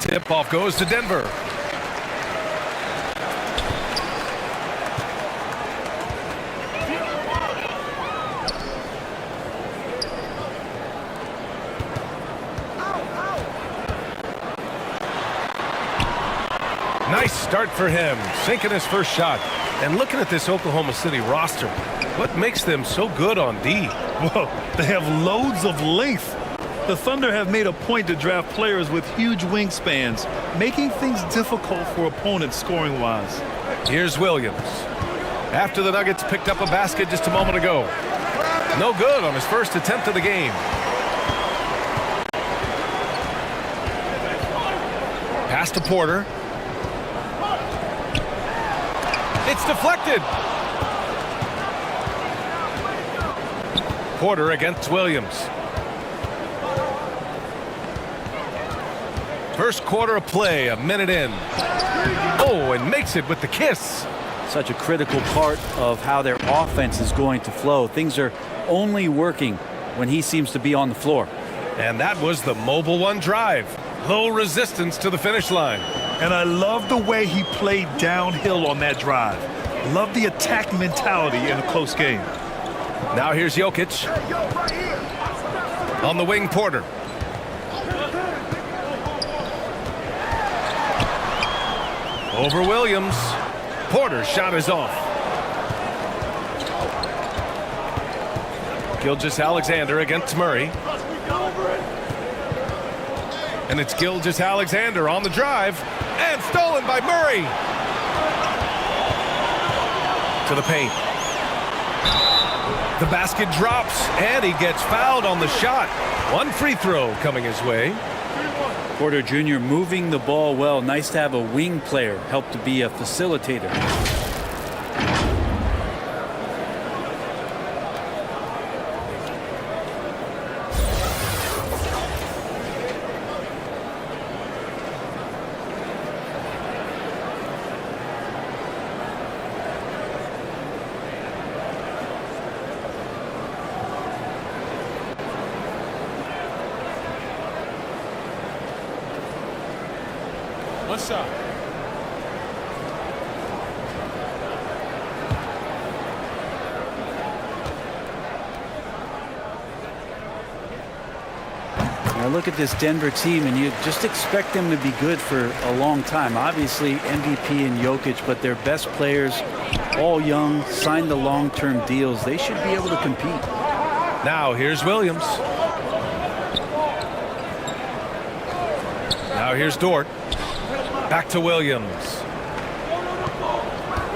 Tip-off goes to Denver. Nice start for him, sinking his first shot. And looking at this Oklahoma City roster, what makes them so good on D? Well, they have loads of length. The Thunder have made a point to draft players with huge wingspans, making things difficult for opponents scoring-wise. Here's Williams. After the Nuggets picked up a basket just a moment ago. No good on his first attempt of the game. Pass to Porter. It's deflected. Porter against Williams. First quarter of play, a minute in. Oh, and makes it with the kiss. Such a critical part of how their offense is going to flow. Things are only working when he seems to be on the floor. And that was the Mobile One drive. Low resistance to the finish line. And I love the way he played downhill on that drive. Love the attack mentality in a close game. Now here's Jokic. On the wing, Porter. Over Williams. Porter's shot is off. Gilgeous-Alexander against Murray. And it's Gilgeous-Alexander on the drive. And stolen by Murray. To the paint. The basket drops, and he gets fouled on the shot. One free throw coming his way. Porter Jr. moving the ball well. Nice to have a wing player help to be a facilitator. What's up? Now look at this Denver team, and you just expect them to be good for a long time. Obviously, MVP and Jokic, but their best players, all young, signed the long-term deals. They should be able to compete. Now here's Williams. Now here's Dort. Back to Williams.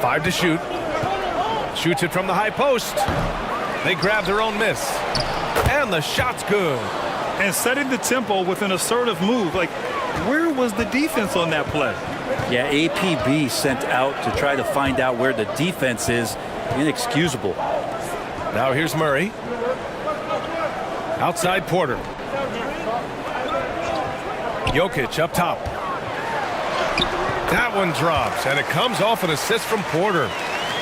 5 to shoot. Shoots it from the high post. They grab their own miss. And the shot's good. And setting the tempo with an assertive move. Like, where was the defense on that play? Yeah, APB sent out to try to find out where the defense is. Inexcusable. Now here's Murray. Outside Porter. Jokic up top. That one drops, and it comes off an assist from Porter.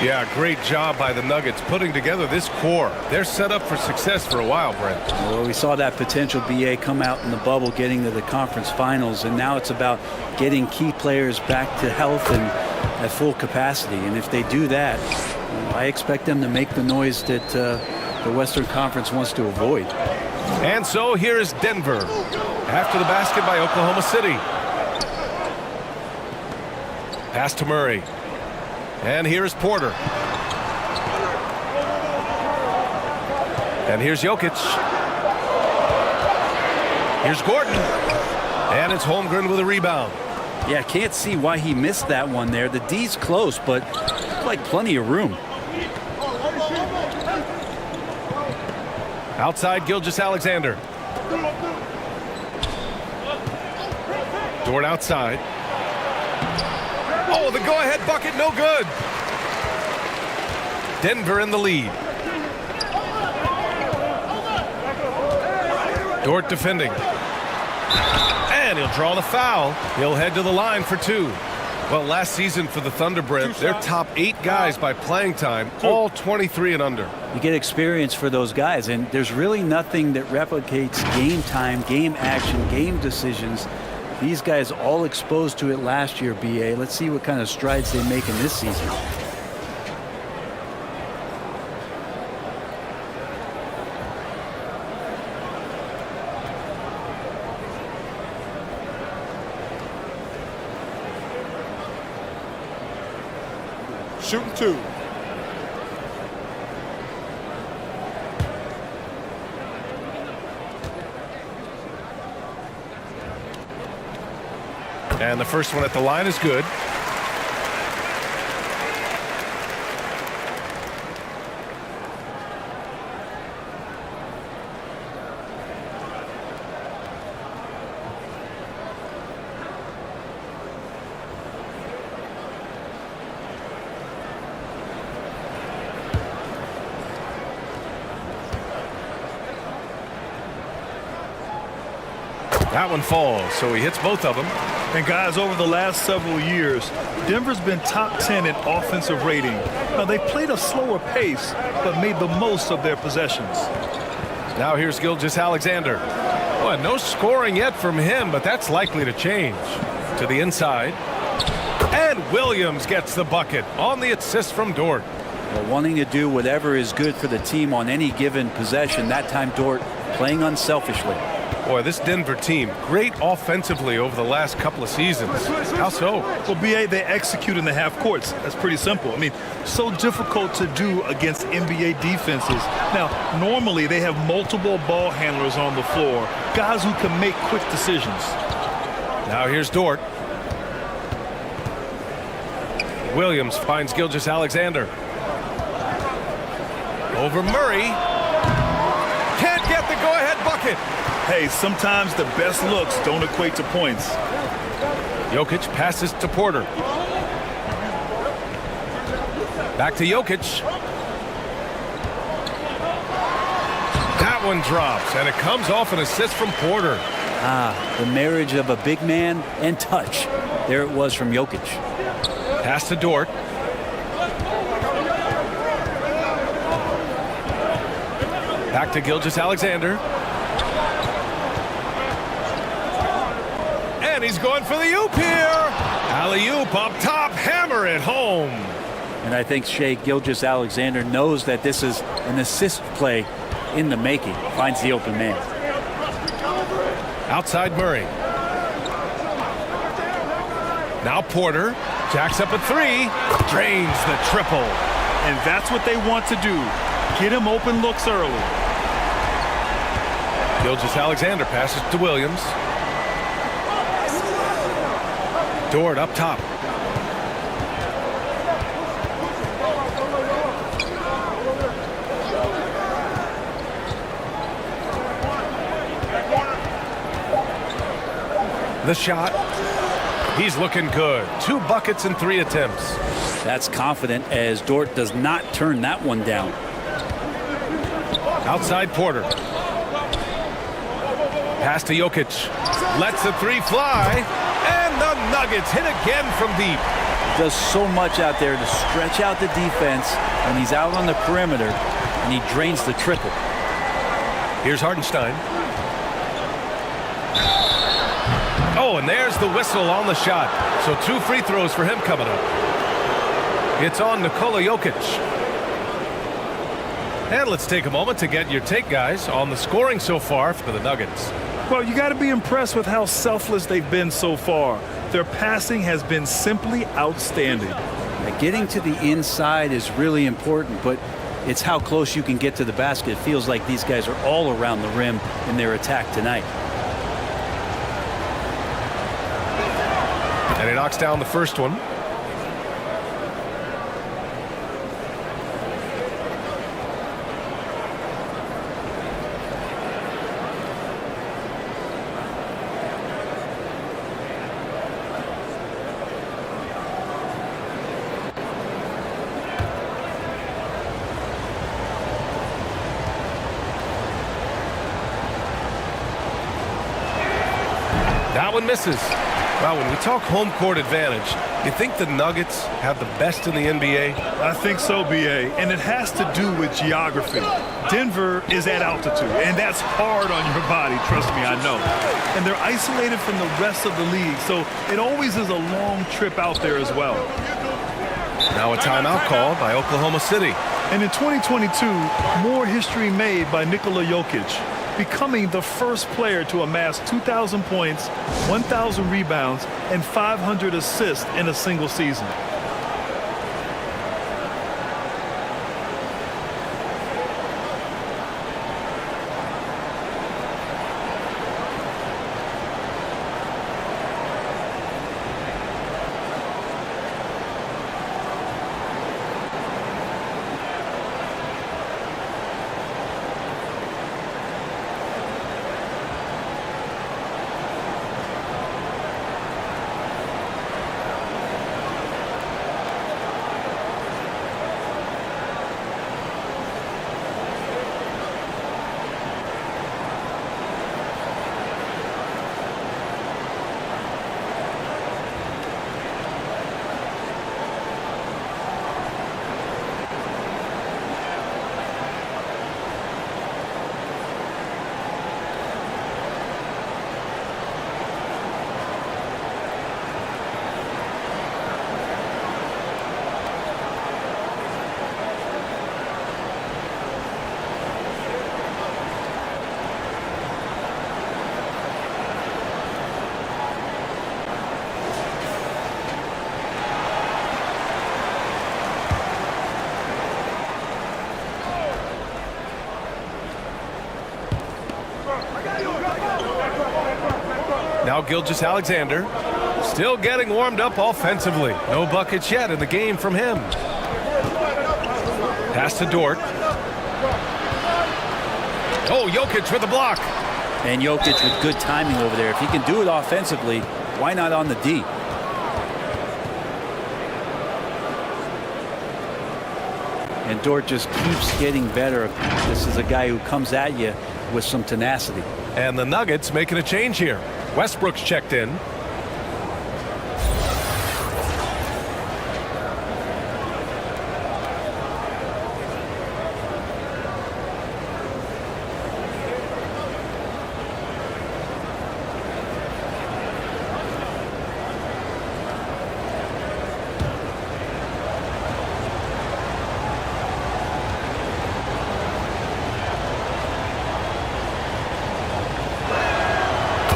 Yeah, great job by the Nuggets putting together this core. They're set up for success for a while, Brent. Well, we saw that potential BA come out in the bubble, getting to the conference finals, and now it's about getting key players back to health and at full capacity. And if they do that, I expect them to make the noise that the Western Conference wants to avoid. And so here is Denver after the basket by Oklahoma City. Pass to Murray. And here's Porter. And here's Jokic. Here's Gordon. And it's Holmgren with a rebound. Yeah, can't see why he missed that one there. The D's close, but like plenty of room. Outside Gilgeous-Alexander. Dort outside. Oh, the go-ahead bucket, no good. Denver in the lead. Dort defending. And he'll draw the foul. He'll head to the line for 2. Well, last season for the Thunder, Brent, their top 8 guys by playing time, all 23 and under. You get experience for those guys, and there's really nothing that replicates game time, game action, game decisions These guys all exposed to it last year, BA. Let's see what kind of strides they make in this season. Shooting 2. And the first one at the line is good. That one falls, so he hits both of them. And guys, over the last several years, Denver's been top 10 in offensive rating. Now, they played a slower pace, but made the most of their possessions. Now here's Gilgeous-Alexander. Well, no scoring yet from him, but that's likely to change. To the inside. And Williams gets the bucket on the assist from Dort. Well, wanting to do whatever is good for the team on any given possession. That time, Dort playing unselfishly. Boy, this Denver team, great offensively over the last couple of seasons. How so? Well, BA, they execute in the half courts. That's pretty simple. I mean, so difficult to do against NBA defenses. Now, normally they have multiple ball handlers on the floor, guys who can make quick decisions. Now here's Dort. Williams finds Gilgeous-Alexander. Over Murray. Can't get the go-ahead bucket. Hey, sometimes the best looks don't equate to points. Jokic passes to Porter. Back to Jokic. That one drops, and it comes off an assist from Porter. The marriage of a big man and touch. There it was from Jokic. Pass to Dort. Back to Gilgeous-Alexander. And he's going for the oop here. Alley-oop up top, hammer it home. And I think Shai Gilgeous-Alexander knows that this is an assist play in the making. Finds the open man. Outside Murray. Now Porter jacks up a three, drains the triple. And that's what they want to do. Get him open looks early. Gilgeous-Alexander passes to Williams. Dort up top. The shot. He's looking good. 2 buckets in 3 attempts. That's confident as Dort does not turn that one down. Outside Porter. Pass to Jokic. Lets the 3 fly. And the Nuggets hit again from deep. Does so much out there to stretch out the defense when he's out on the perimeter, and he drains the triple. Here's Hartenstein. Oh, and there's the whistle on the shot. So 2 free throws for him coming up. It's on Nikola Jokic. And let's take a moment to get your take, guys, on the scoring so far for the Nuggets. Well, you got to be impressed with how selfless they've been so far. Their passing has been simply outstanding. Getting to the inside is really important, but it's how close you can get to the basket. It feels like these guys are all around the rim in their attack tonight. And he knocks down the first one. That one misses. Well, when we talk home court advantage, You think the Nuggets have the best in the NBA? I think so, B.A., and it has to do with geography. Denver is at altitude, and that's hard on your body, trust me, I know. And they're isolated from the rest of the league, so it always is a long trip out there as well. Now a timeout call by Oklahoma City. And in 2022, more history made by Nikola Jokic, becoming the first player to amass 2,000 points, 1,000 rebounds, and 500 assists in a single season. Now Gilgeous-Alexander still getting warmed up offensively. No buckets yet in the game from him. Pass to Dort. Oh, Jokic with the block. And Jokic with good timing over there. If he can do it offensively, why not on the D? And Dort just keeps getting better. This is a guy who comes at you with some tenacity. And the Nuggets making a change here. Westbrook's checked in.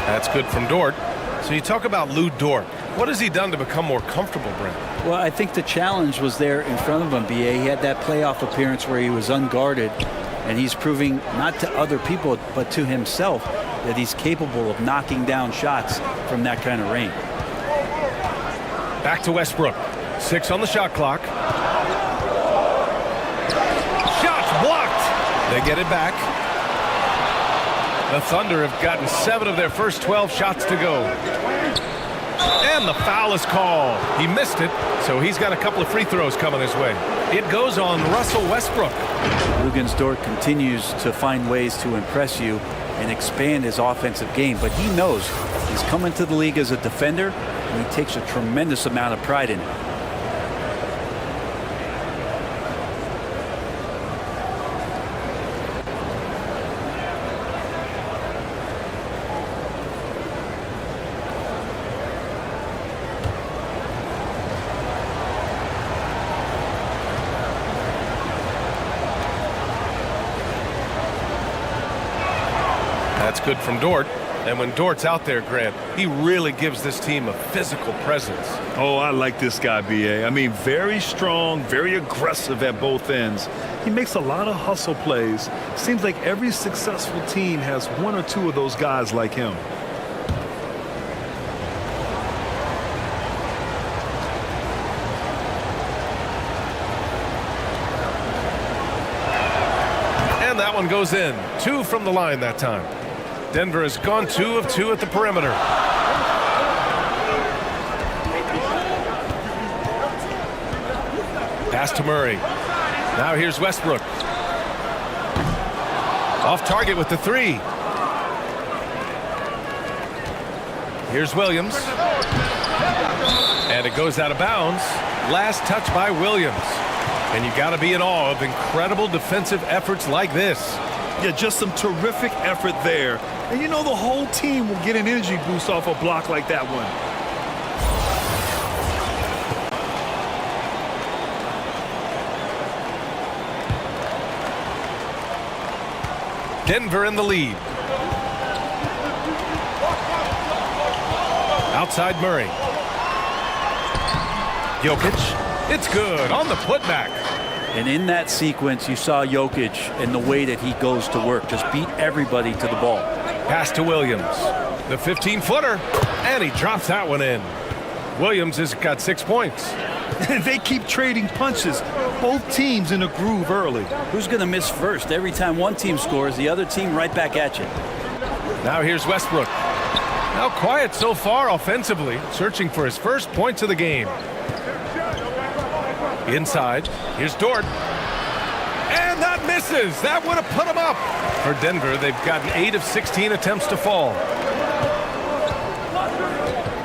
That's good from Dort. So you talk about Lou Dort. What has he done to become more comfortable, Brent? Well, I think the challenge was there in front of him, B.A. He had that playoff appearance where he was unguarded, and he's proving not to other people but to himself that he's capable of knocking down shots from that kind of range. Back to Westbrook. 6 on the shot clock. Shots blocked. They get it back. The Thunder have gotten 7 of their first 12 shots to go. And the foul is called. He missed it, so he's got a couple of free throws coming his way. It goes on Russell Westbrook. Luguentz Dort continues to find ways to impress you and expand his offensive game, but he knows he's coming to the league as a defender, and he takes a tremendous amount of pride in it. That's good from Dort. And when Dort's out there, Grant, he really gives this team a physical presence. Oh, I like this guy, B.A. I mean, very strong, very aggressive at both ends. He makes a lot of hustle plays. Seems like every successful team has 1 or 2 of those guys like him. And that one goes in. 2 from the line that time. Denver has gone 2 of 2 at the perimeter. Pass to Murray. Now here's Westbrook. Off target with the 3. Here's Williams. And And it goes out of bounds. Last touch by Williams. And you got to be in awe of incredible defensive efforts like this. Yeah, just some terrific effort there. And you know the whole team will get an energy boost off a block like that one. Denver in the lead. Outside Murray. Jokic. It's good on the putback. And in that sequence, you saw Jokic and the way that he goes to work. Just beat everybody to the ball. Pass to Williams. The 15-footer. And he drops that one in. Williams has got 6 points. They keep trading punches. Both teams in a groove early. Who's going to miss first? Every time one team scores, the other team right back at you. Now here's Westbrook. Now quiet so far offensively, searching for his first points of the game. Inside, here's Dort. And that misses. That would have put him up. For Denver, they've gotten 8 of 16 attempts to fall.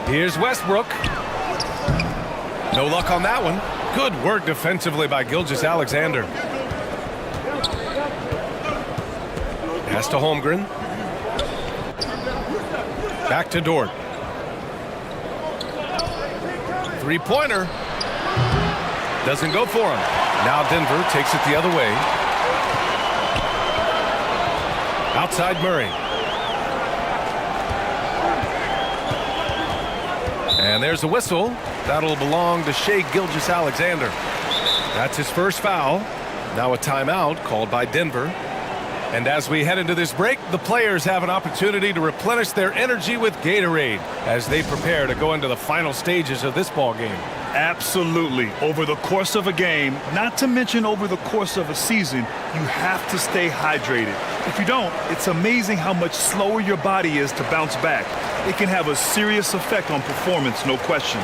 Here's Westbrook. No luck on that one. Good work defensively by Gilgeous-Alexander. Pass to Holmgren. Back to Dort. Three-pointer. Doesn't go for him. Now Denver takes it the other way. Outside Murray. And there's the whistle. That'll belong to Shai Gilgeous-Alexander. That's his first foul. Now a timeout called by Denver. And as we head into this break, the players have an opportunity to replenish their energy with Gatorade as they prepare to go into the final stages of this ball game. Absolutely. Over the course of a game, not to mention over the course of a season, you have to stay hydrated. If you don't, it's amazing how much slower your body is to bounce back. It can have a serious effect on performance, no question.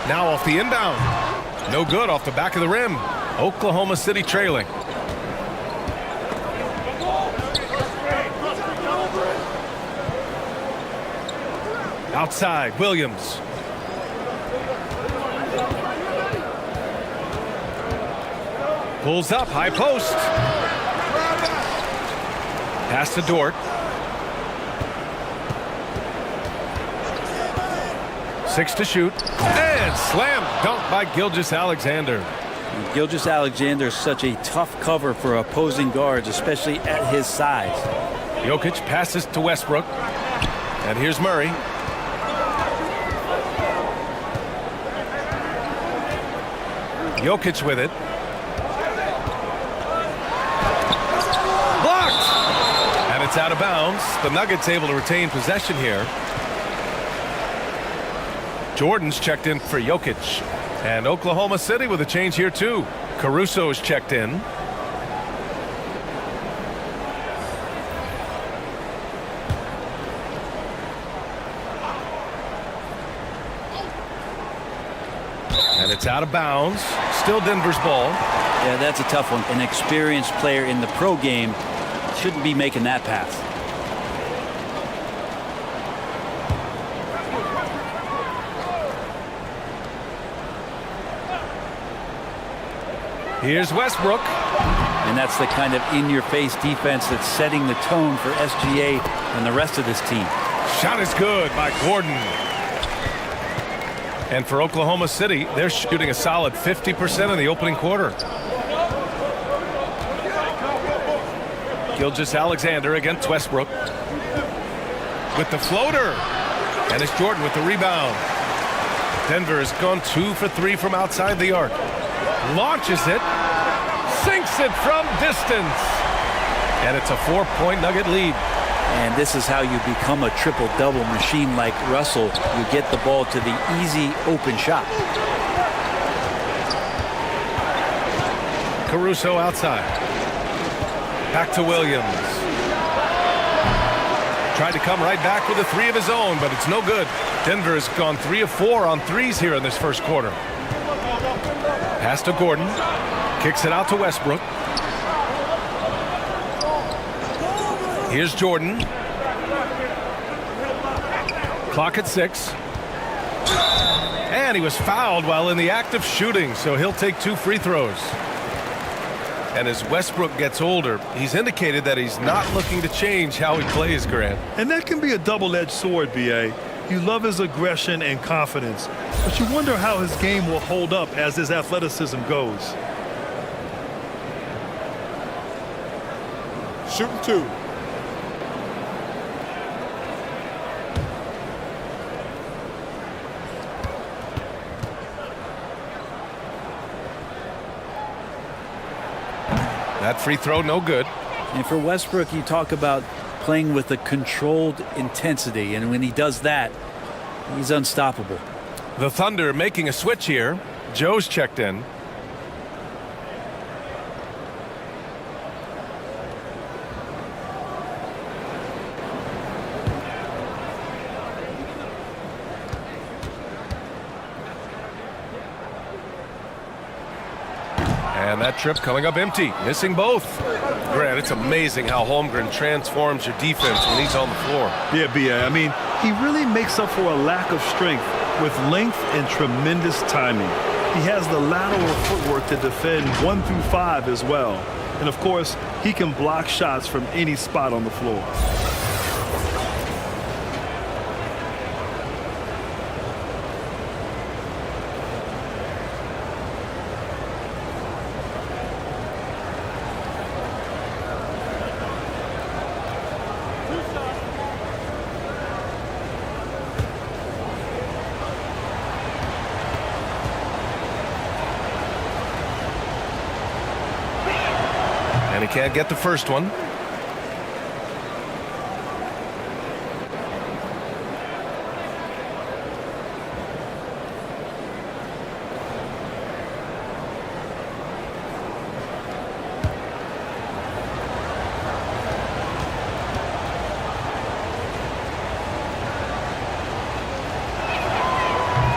Now off the inbound. No good off the back of the rim. Oklahoma City trailing. Outside, Williams. Pulls up, high post. Pass to Dort. Six to shoot. And slam dunk by Gilgeous-Alexander. Gilgeous-Alexander is such a tough cover for opposing guards, especially at his size. Jokic passes to Westbrook. And here's Murray. Jokic with it. Blocked! And it's out of bounds. The Nuggets able to retain possession here. Jordan's checked in for Jokic. And Oklahoma City with a change here too. Caruso's checked in. And it's out of bounds. Still Denver's ball. Yeah, that's a tough one. An experienced player in the pro game shouldn't be making that pass. Here's Westbrook. And that's the kind of in-your-face defense that's setting the tone for SGA and the rest of this team. Shot is good by Gordon. And for Oklahoma City, they're shooting a solid 50% in the opening quarter. Gilgeous-Alexander against Westbrook. With the floater. And it's Jordan with the rebound. Denver has gone 2 for 3 from outside the arc. Launches it. Sinks it from distance. And it's a 4-point Nugget lead. And this is how you become a triple-double machine like Russell. You get the ball to the easy open shot. Caruso outside. Back to Williams. Tried to come right back with a 3 of his own, but it's no good. Denver has gone 3 of 4 on threes here in this first quarter. Pass to Gordon. Kicks it out to Westbrook. Here's Jordan. Clock at 6. And he was fouled while in the act of shooting, so he'll take 2 free throws. And as Westbrook gets older, he's indicated that he's not looking to change how he plays, Grant. And that can be a double-edged sword, B.A. You love his aggression and confidence, but you wonder how his game will hold up as his athleticism goes. Shooting 2. That free throw, no good. And for Westbrook, you talk about playing with a controlled intensity, and when he does that, he's unstoppable. The Thunder making a switch here. Joe's checked in. And that trip coming up empty, missing both. Grant, it's amazing how Holmgren transforms your defense when he's on the floor. Yeah, B.A. I mean, he really makes up for a lack of strength with length and tremendous timing. He has the lateral footwork to defend 1 through 5 as well. And of course, he can block shots from any spot on the floor. And he can't get the first one.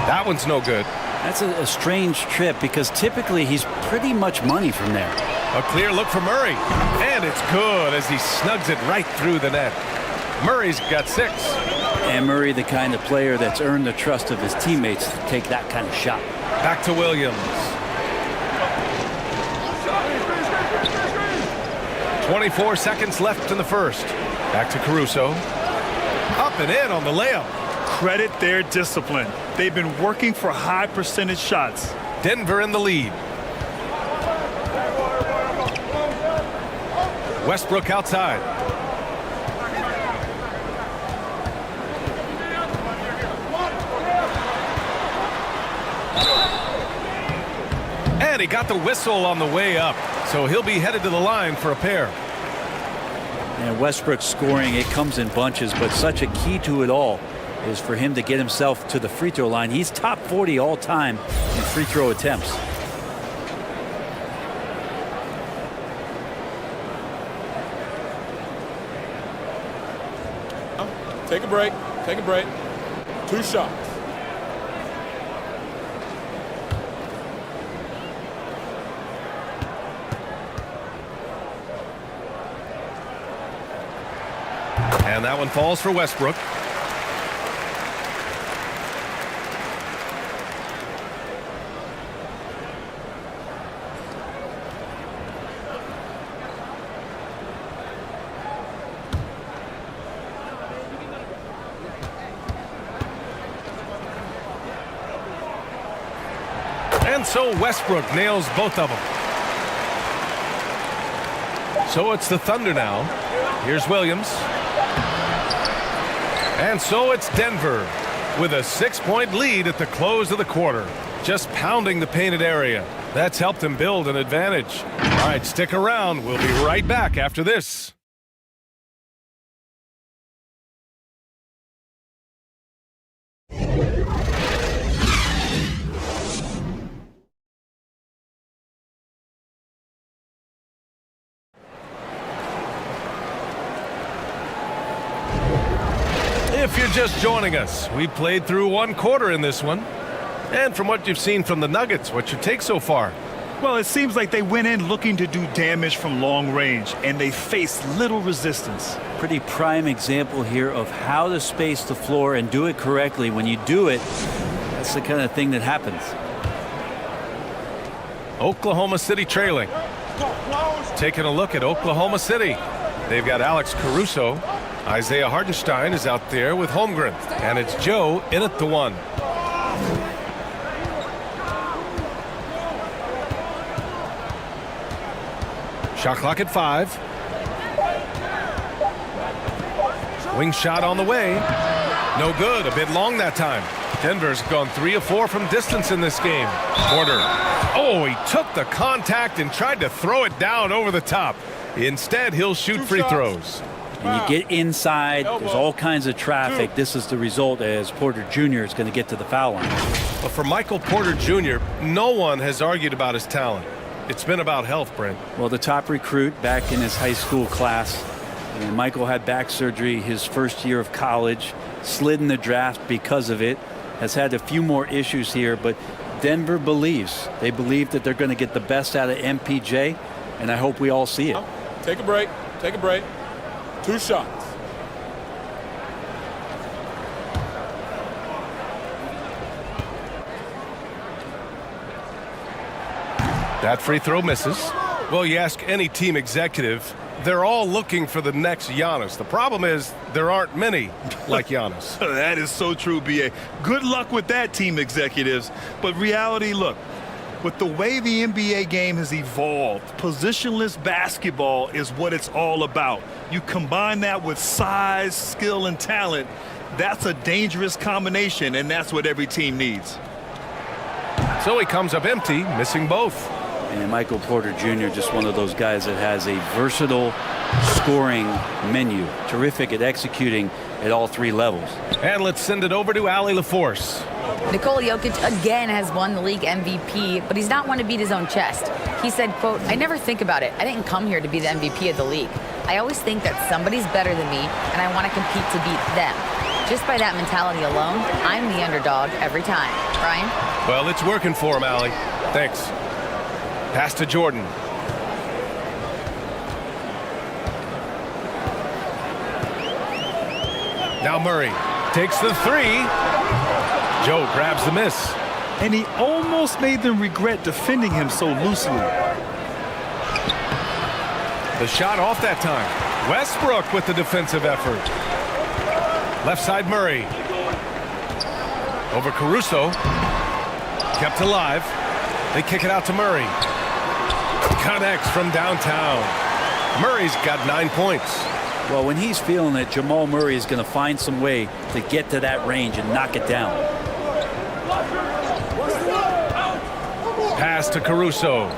That one's no good. That's a strange trip because typically he's pretty much money from there. A clear look for Murray. And it's good as he snugs it right through the net. Murray's got 6. And Murray, the kind of player that's earned the trust of his teammates to take that kind of shot. Back to Williams. 24 seconds left in the first. Back to Caruso. Up and in on the layup. Credit their discipline. They've been working for high percentage shots. Denver in the lead. Westbrook outside. And he got the whistle on the way up, so he'll be headed to the line for a pair. And Westbrook scoring, it comes in bunches, but such a key to it all is for him to get himself to the free throw line. He's top 40 all time in free throw attempts. Take a break. Take a break. 2 shots. And that one falls for Westbrook. And so Westbrook nails both of them. So it's the Thunder now. Here's Williams. And so it's Denver with a 6-point lead at the close of the quarter. Just pounding the painted area. That's helped him build an advantage. All right, stick around. We'll be right back after this. If you're just joining us, we played through one quarter in this one. And from what you've seen from the Nuggets, what's your take so far? Well, it seems like they went in looking to do damage from long range, and they faced little resistance. Pretty prime example here of how to space the floor and do it correctly. When you do it, that's the kind of thing that happens. Oklahoma City trailing. Taking a look at Oklahoma City. They've got Alex Caruso. Isaiah Hartenstein is out there with Holmgren. And it's Joe in at the one. Shot clock at 5. Wing shot on the way. No good. A bit long that time. Denver's gone 3 of 4 from distance in this game. Porter. Oh, he took the contact and tried to throw it down over the top. Instead, he'll shoot free throws. And you get inside, there's all kinds of traffic. This is the result as Porter Jr. is going to get to the foul line. But for Michael Porter Jr., no one has argued about his talent. It's been about health, Brent. Well, the top recruit back in his high school class. And Michael had back surgery his first year of college, slid in the draft because of it, has had a few more issues here, but Denver believes. They believe that they're going to get the best out of MPJ, and I hope we all see it. Take a break. Take a break. 2 shots. That free throw misses. Well, you ask any team executive, they're all looking for the next Giannis. The problem is there aren't many like Giannis. That is so true, B.A. Good luck with that, team executives. But reality, look, with the way the NBA game has evolved, positionless basketball is what it's all about. You combine that with size, skill, and talent, that's a dangerous combination, and that's what every team needs. So he comes up empty, missing both. And Michael Porter Jr., just one of those guys that has a versatile scoring menu. Terrific at executing at all 3 levels. And let's send it over to Allie LaForce. Nikola Jokic again has won the league MVP, but he's not one to beat his own chest. He said, quote, "I never think about it. I didn't come here to be the MVP of the league. I always think that somebody's better than me, and I want to compete to beat them. Just by that mentality alone, I'm the underdog every time." Brian? Well, it's working for him, Allie. Thanks. Pass to Jordan. Now Murray takes the 3. Joe grabs the miss. And he almost made them regret defending him so loosely. The shot off that time. Westbrook with the defensive effort. Left side Murray. Over Caruso. Kept alive. They kick it out to Murray. Connects from downtown. Murray's got 9 points. Well, when he's feeling it, Jamal Murray is going to find some way to get to that range and knock it down. Pass to Caruso.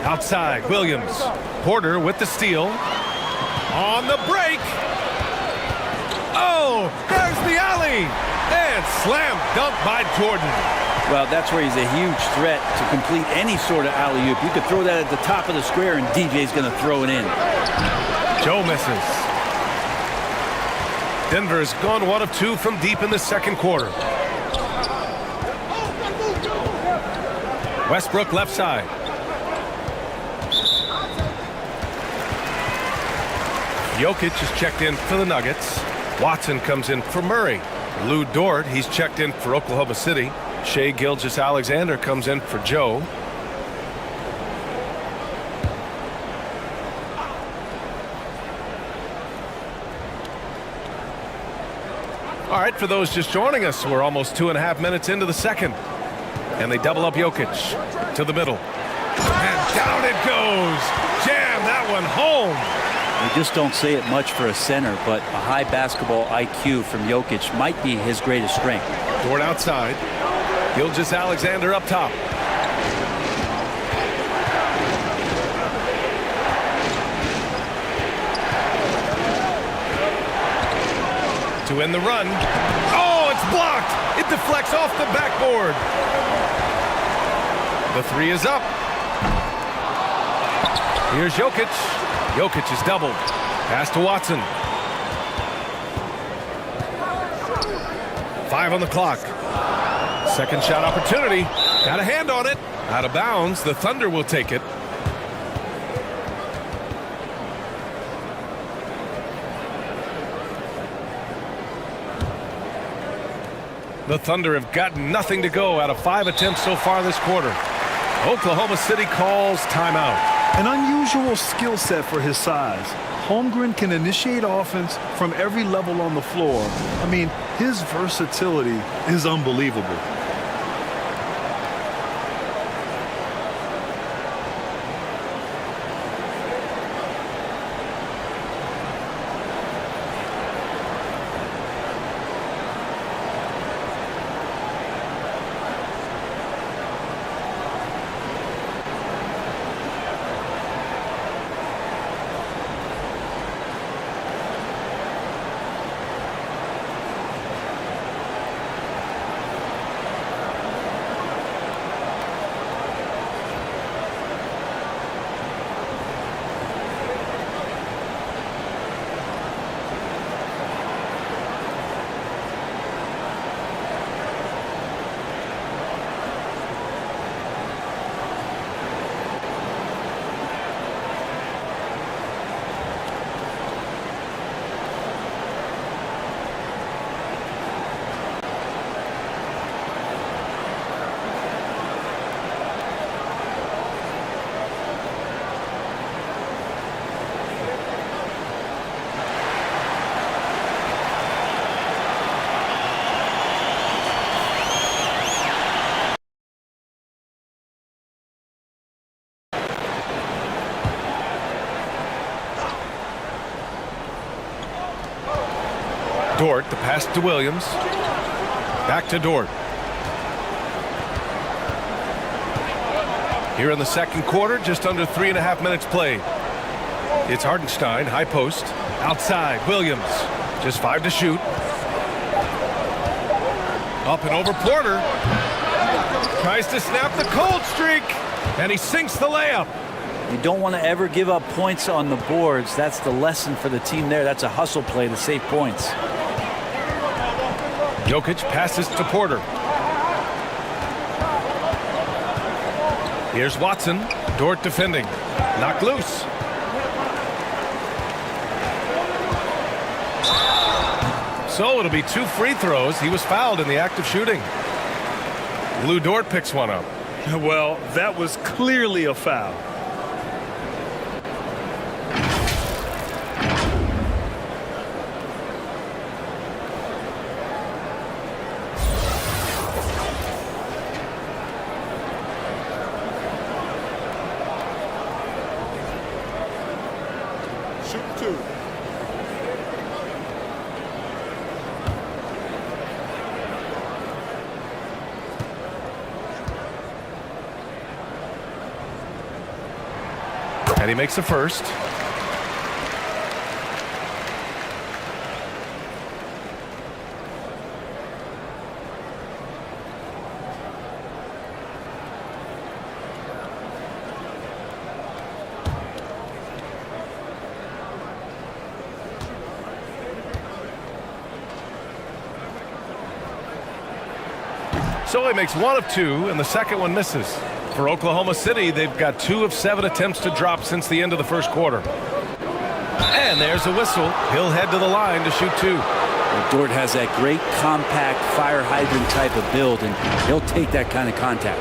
Outside, Williams. Porter with the steal. On the break. Oh, there's the alley. And slam dunk by Jordan. Well, that's where he's a huge threat to complete any sort of alley-oop. You could throw that at the top of the square, and DJ's going to throw it in. Joe misses. Denver has gone 1 of 2 from deep in the second quarter. Westbrook left side. Jokic is checked in for the Nuggets. Watson comes in for Murray. Lou Dort, he's checked in for Oklahoma City. Shai Gilgeous-Alexander comes in for Joe. All right, for those just joining us, we're almost 2.5 minutes into the second. And they double up Jokic to the middle. And down it goes. Jam that one home. We just don't say it much for a center, but a high basketball IQ from Jokic might be his greatest strength. Dort outside. Gilgeous-Alexander up top. To end the run. Oh, it's blocked. It deflects off the backboard. The three is up. Here's Jokic. Jokic is doubled. Pass to Watson. 5 on the clock. Second shot opportunity. Got a hand on it. Out of bounds. The Thunder will take it. The Thunder have gotten nothing to go out of 5 attempts so far this quarter. Oklahoma City calls timeout. An unusual skill set for his size. Holmgren can initiate offense from every level on the floor. I mean, his versatility is unbelievable. Dort, the pass to Williams. Back to Dort. Here in the second quarter, just under 3.5 minutes played. It's Hartenstein, high post. Outside, Williams. Just 5 to shoot. Up and over Porter. Tries to snap the cold streak. And he sinks the layup. You don't want to ever give up points on the boards. That's the lesson for the team there. That's a hustle play to save points. Jokic passes to Porter. Here's Watson. Dort defending. Knocked loose. So it'll be 2 free throws. He was fouled in the act of shooting. Lou Dort picks one up. Well, that was clearly a foul. Shoot 2. And he makes the first. So he makes 1 of 2, and the second one misses. For Oklahoma City, they've got 2 of 7 attempts to drop since the end of the first quarter. And there's a whistle. He'll head to the line to shoot 2. Well, Dort has that great compact fire hydrant type of build, and he'll take that kind of contact.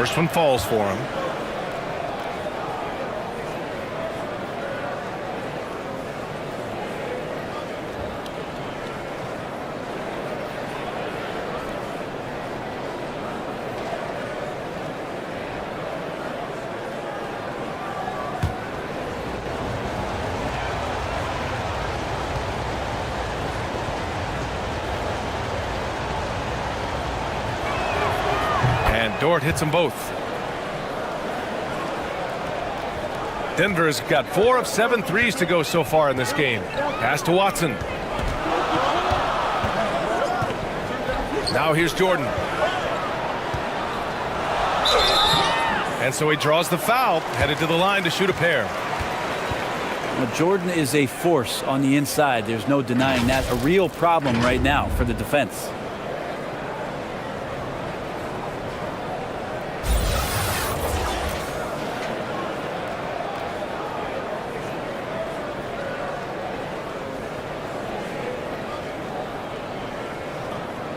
First one falls for him. Dort hits them both. Denver's got 4 of 7 threes to go so far in this game. Pass to Watson. Now here's Jordan. And so he draws the foul, headed to the line to shoot a pair. Well, Jordan is a force on the inside. There's no denying that. A real problem right now for the defense.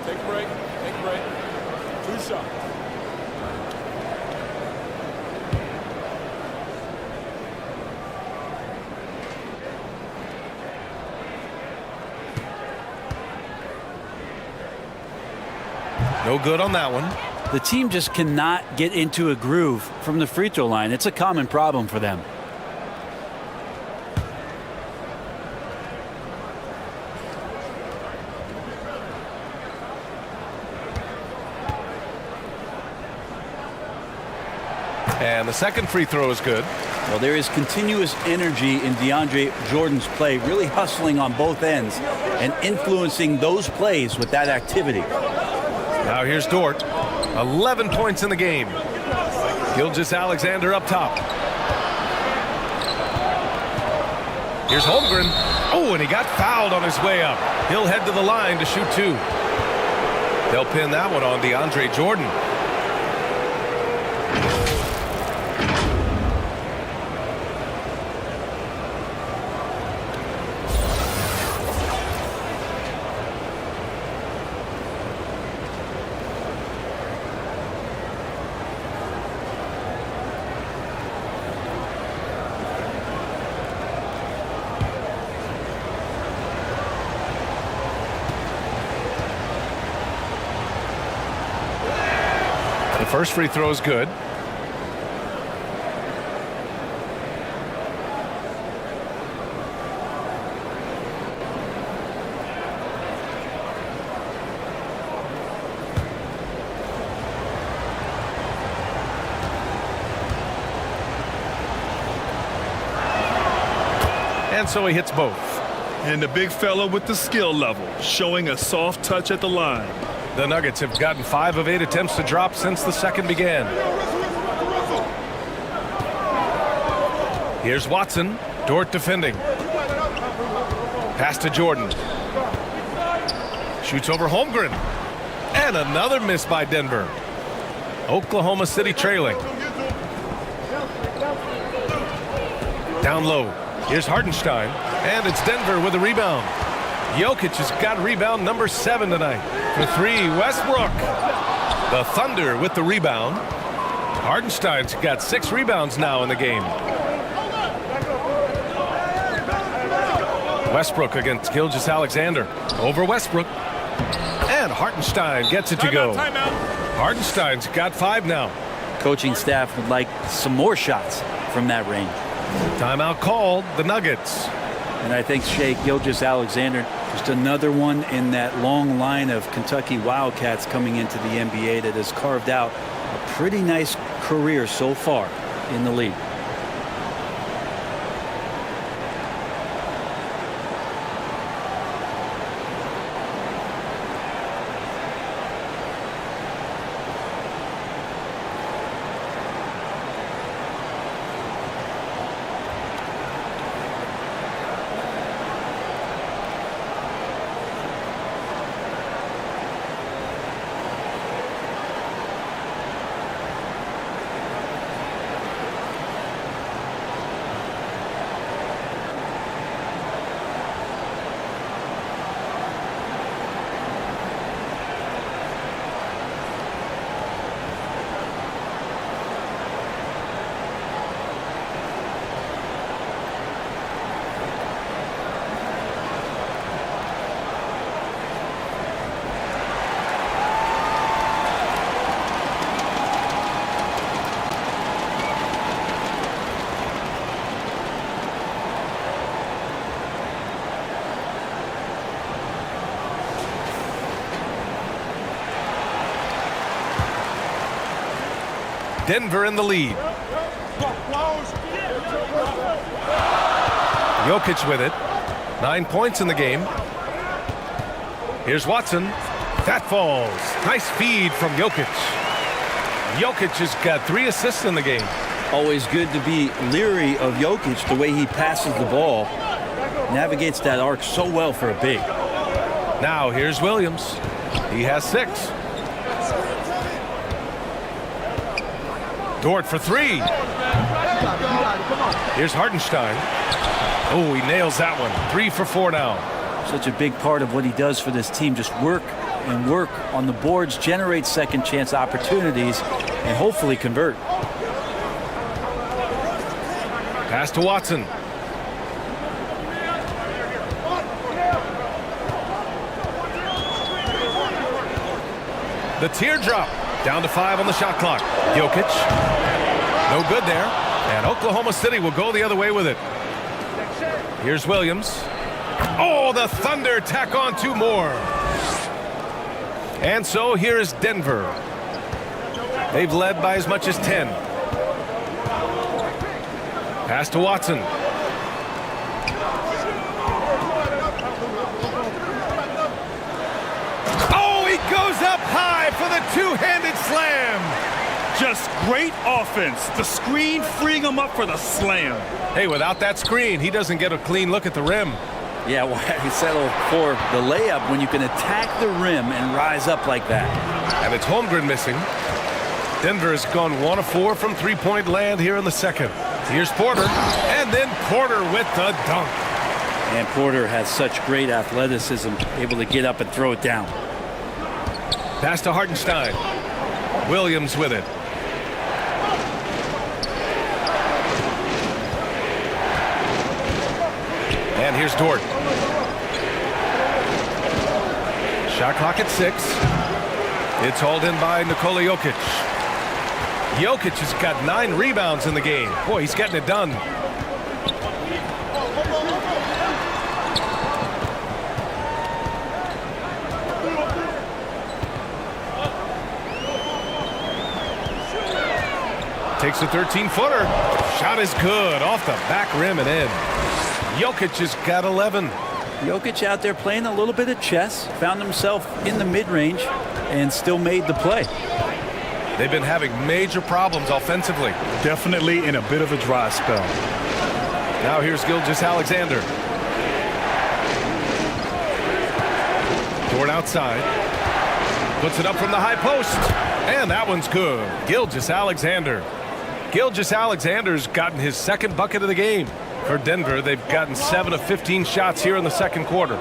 Take a break. Take a break. 2 shots. No good on that one. The team just cannot get into a groove from the free throw line. It's a common problem for them. And the second free throw is good. Well, there is continuous energy in DeAndre Jordan's play, really hustling on both ends and influencing those plays with that activity. Now here's Dort. 11 points in the game. Gilgeous-Alexander up top. Here's Holmgren. Oh, and he got fouled on his way up. He'll head to the line to shoot 2. They'll pin that one on DeAndre Jordan. The first free throw is good. And so he hits both. And the big fella with the skill level, showing a soft touch at the line. The Nuggets have gotten 5 of 8 attempts to drop since the second began. Here's Watson. Dort defending. Pass to Jordan. Shoots over Holmgren. And another miss by Denver. Oklahoma City trailing. Down low. Here's Hartenstein. And it's Denver with a rebound. Jokic has got rebound number 7 tonight. For 3, Westbrook. The Thunder with the rebound. Hartenstein's got 6 rebounds now in the game. Westbrook against Gilgeous-Alexander. Over Westbrook. And Hartenstein gets it to go. Hartenstein's got 5 now. Coaching staff would like some more shots from that range. Timeout called, the Nuggets. And I think Shea Gilgeous-Alexander, just another one in that long line of Kentucky Wildcats coming into the NBA that has carved out a pretty nice career so far in the league. Denver in the lead. Jokic with it. 9 points in the game. Here's Watson. That falls. Nice feed from Jokic. Jokic has got 3 assists in the game. Always good to be leery of Jokic, the way he passes the ball. Navigates that arc so well for a big. Now here's Williams. He has 6. Dort for 3. Here's Hartenstein. Oh, he nails that one. 3 for 4 now. Such a big part of what he does for this team. Just work and work on the boards, generate second chance opportunities, and hopefully convert. Pass to Watson. The teardrop. Down to 5 on the shot clock. Jokic. No good there. And Oklahoma City will go the other way with it. Here's Williams. Oh, the Thunder tack on 2 more. And so here is Denver. They've led by as much as 10. Pass to Watson. Oh, he goes up high for the 2-handed slam. Just great offense. The screen freeing him up for the slam. Hey, without that screen, he doesn't get a clean look at the rim. Yeah, why settle for the layup when you can attack the rim and rise up like that? And it's Holmgren missing. Denver has gone 1 of 4 from 3-point land here in the second. Here's Porter, and then Porter with the dunk. And Porter has such great athleticism, able to get up and throw it down. Pass to Hartenstein. Williams with it. And here's Dort. Shot clock at 6. It's hauled in by Nikola Jokic. Jokic has got 9 rebounds in the game. Boy, he's getting it done. Takes a 13-footer. Shot is good. Off the back rim and in. Jokic has got 11. Jokic out there playing a little bit of chess. Found himself in the mid-range and still made the play. They've been having major problems offensively. Definitely in a bit of a dry spell. Now here's Gilgeous-Alexander. Dort outside. Puts it up from the high post. And that one's good. Gilgeous-Alexander. Gilgeous-Alexander's gotten his 2nd bucket of the game. For Denver, they've gotten 7 of 15 shots here in the 2nd quarter.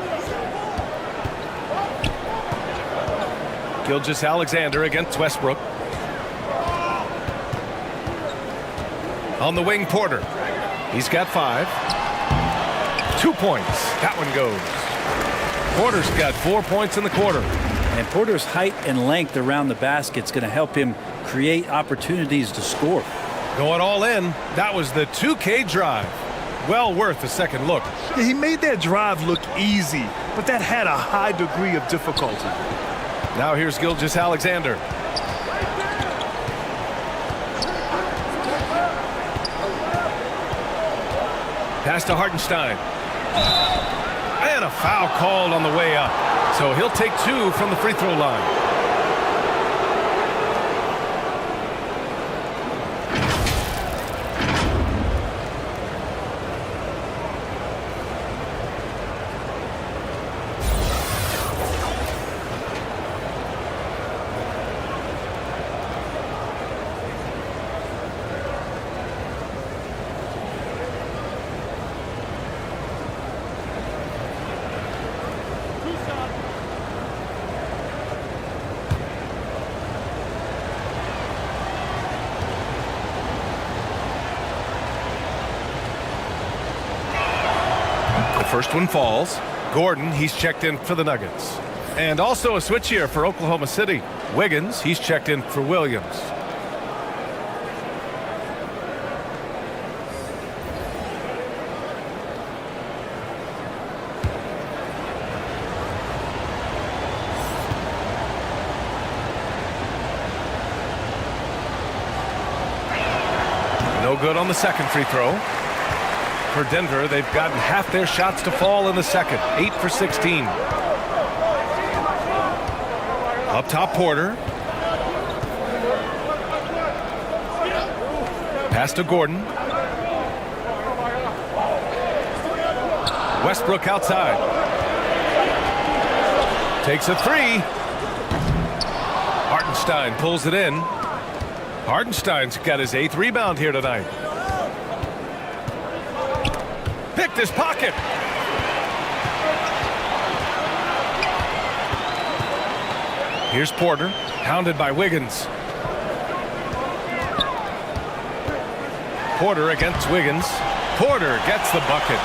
Gilgeous-Alexander against Westbrook. On the wing, Porter. He's got 5. 2 points. That one goes. Porter's got 4 points in the quarter. And Porter's height and length around the basket is going to help him create opportunities to score. Going all in. That was the 2K drive. Well worth a second look. Yeah, he made that drive look easy, but that had a high degree of difficulty. Now here's Gilgeous-Alexander. Pass to Hartenstein. And a foul called on the way up. So he'll take 2 from the free throw line. First one falls. Gordon, he's checked in for the Nuggets. And also a switch here for Oklahoma City. Wiggins, he's checked in for Williams. No good on the second free throw. For Denver, they've gotten half their shots to fall in the second. 8 for 16. Up top, Porter. Pass to Gordon. Westbrook outside. Takes a three. Hartenstein pulls it in. Hartenstein's got his 8th rebound here tonight. Picked his pocket. Here's Porter, hounded by Wiggins. Porter against Wiggins. Porter gets the bucket.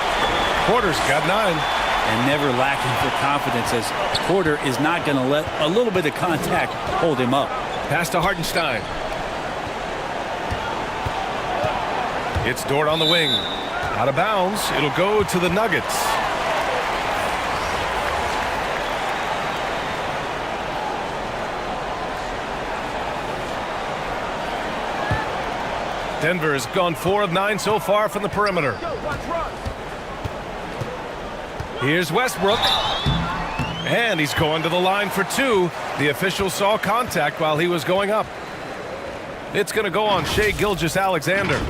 Porter's got 9. And never lacking for confidence, as Porter is not going to let a little bit of contact hold him up. Pass to Hartenstein. It's Dort on the wing. Out of bounds. It'll go to the Nuggets. Denver has gone 4 of 9 so far from the perimeter. Here's Westbrook. And he's going to the line for 2. The official saw contact while he was going up. It's going to go on Shai Gilgeous-Alexander.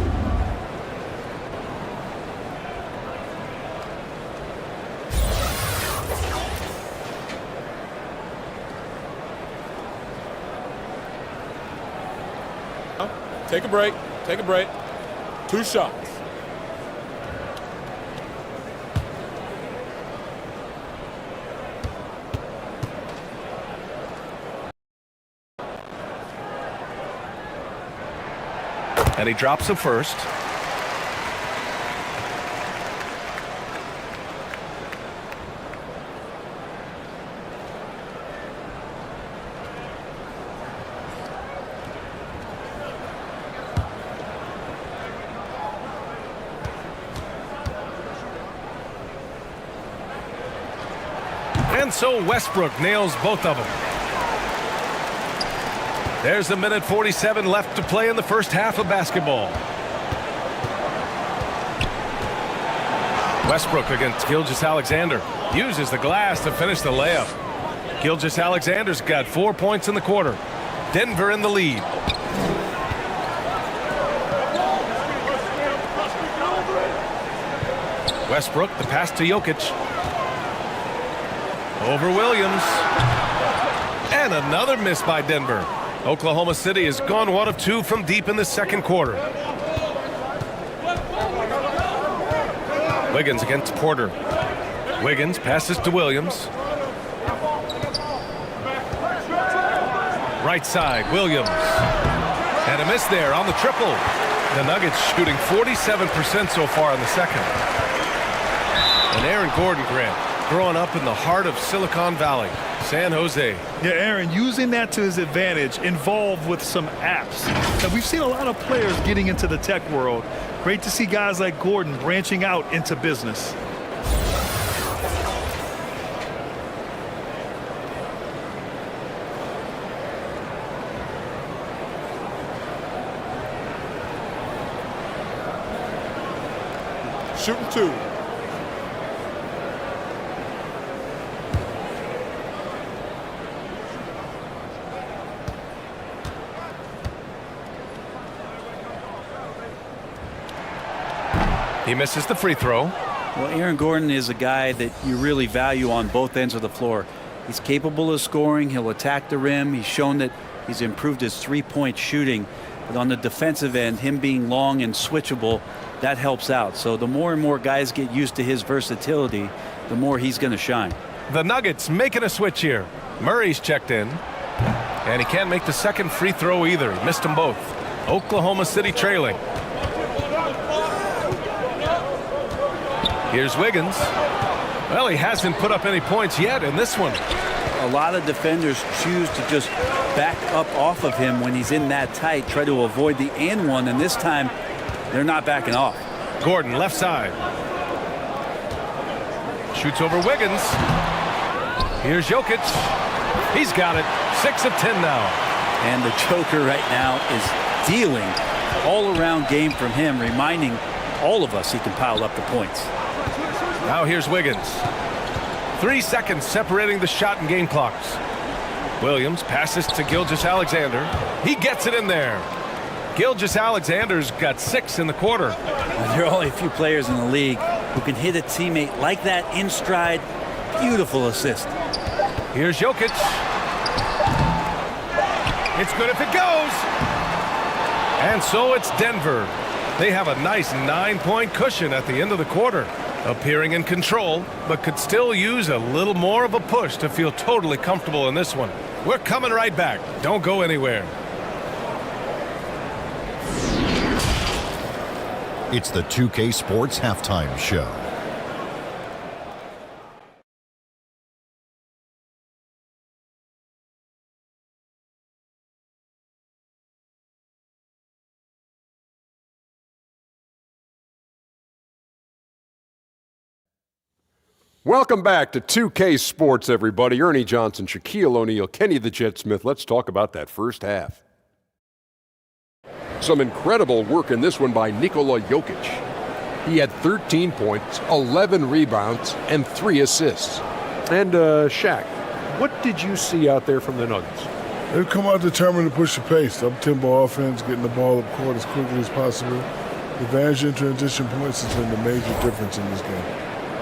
Take a break. Take a break. 2 shots. And he drops the first. And so Westbrook nails both of them. There's a minute 47 left to play in the first half of basketball. Westbrook against Gilgeous-Alexander. Uses the glass to finish the layup. Gilgeous-Alexander's got 4 points in the quarter. Denver in the lead. Westbrook, the pass to Jokic. Over Williams. And another miss by Denver. Oklahoma City has gone 1 of 2 from deep in the second quarter. Wiggins against Porter. Wiggins passes to Williams. Right side, Williams. And a miss there on the triple. The Nuggets shooting 47% so far in the second. And Aaron Gordon, Grant, growing up in the heart of Silicon Valley, San Jose. Yeah, Aaron, using that to his advantage, involved with some apps. Now, we've seen a lot of players getting into the tech world. Great to see guys like Gordon branching out into business. Shooting 2. He misses the free throw. Well, Aaron Gordon is a guy that you really value on both ends of the floor. He's capable of scoring. He'll attack the rim. He's shown that he's improved his three-point shooting. But on the defensive end, him being long and switchable, that helps out. So the more and more guys get used to his versatility, the more he's going to shine. The Nuggets making a switch here. Murray's checked in. And he can't make the second free throw either. He missed them both. Oklahoma City trailing. Here's Wiggins. Well, he hasn't put up any points yet in this one. A lot of defenders choose to just back up off of him when he's in that tight, try to avoid the and one, and this time they're not backing off. Gordon, left side. Shoots over Wiggins. Here's Jokic. He's got it. 6 of 10 now. And the choker right now is dealing all-around game from him, reminding all of us he can pile up the points. Now here's Wiggins. 3 seconds separating the shot and game clocks. Williams passes to Gilgeous-Alexander. He gets it in there. Gilgeous-Alexander's got 6 in the quarter. There are only a few players in the league who can hit a teammate like that in stride. Beautiful assist. Here's Jokic. It's good if it goes. And so it's Denver. They have a nice 9-point cushion at the end of the quarter. Appearing in control, but could still use a little more of a push to feel totally comfortable in this one. We're coming right back. Don't go anywhere. It's the 2K Sports Halftime Show. Welcome back to 2K Sports, everybody. Ernie Johnson, Shaquille O'Neal, Kenny the Jet Smith. Let's talk about that first half. Some incredible work in this one by Nikola Jokic. He had 13 points, 11 rebounds, and 3 assists. And Shaq, what did you see out there from the Nuggets? They've come out determined to push the pace. Up-tempo offense, getting the ball up court as quickly as possible. Advantage in transition points has been the major difference in this game.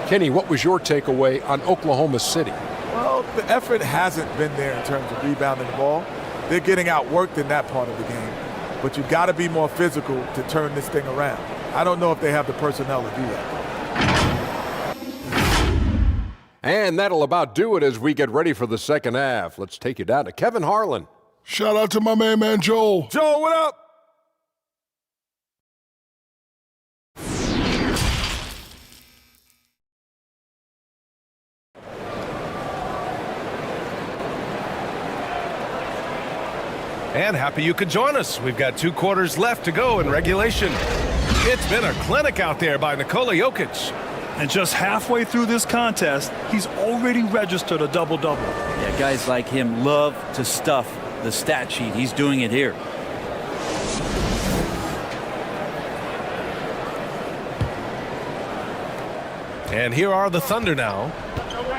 Kenny, what was your takeaway on Oklahoma City? Well, the effort hasn't been there in terms of rebounding the ball. They're getting outworked in that part of the game. But you've got to be more physical to turn this thing around. I don't know if they have the personnel to do that. And that'll about do it as we get ready for the second half. Let's take you down to Kevin Harlan. Shout out to my man Joel. Joel, what up? And happy you could join us. We've got 2 quarters left to go in regulation. It's been a clinic out there by Nikola Jokic. And just halfway through this contest, he's already registered a double-double. Yeah, guys like him love to stuff the stat sheet. He's doing it here. And here are the Thunder now.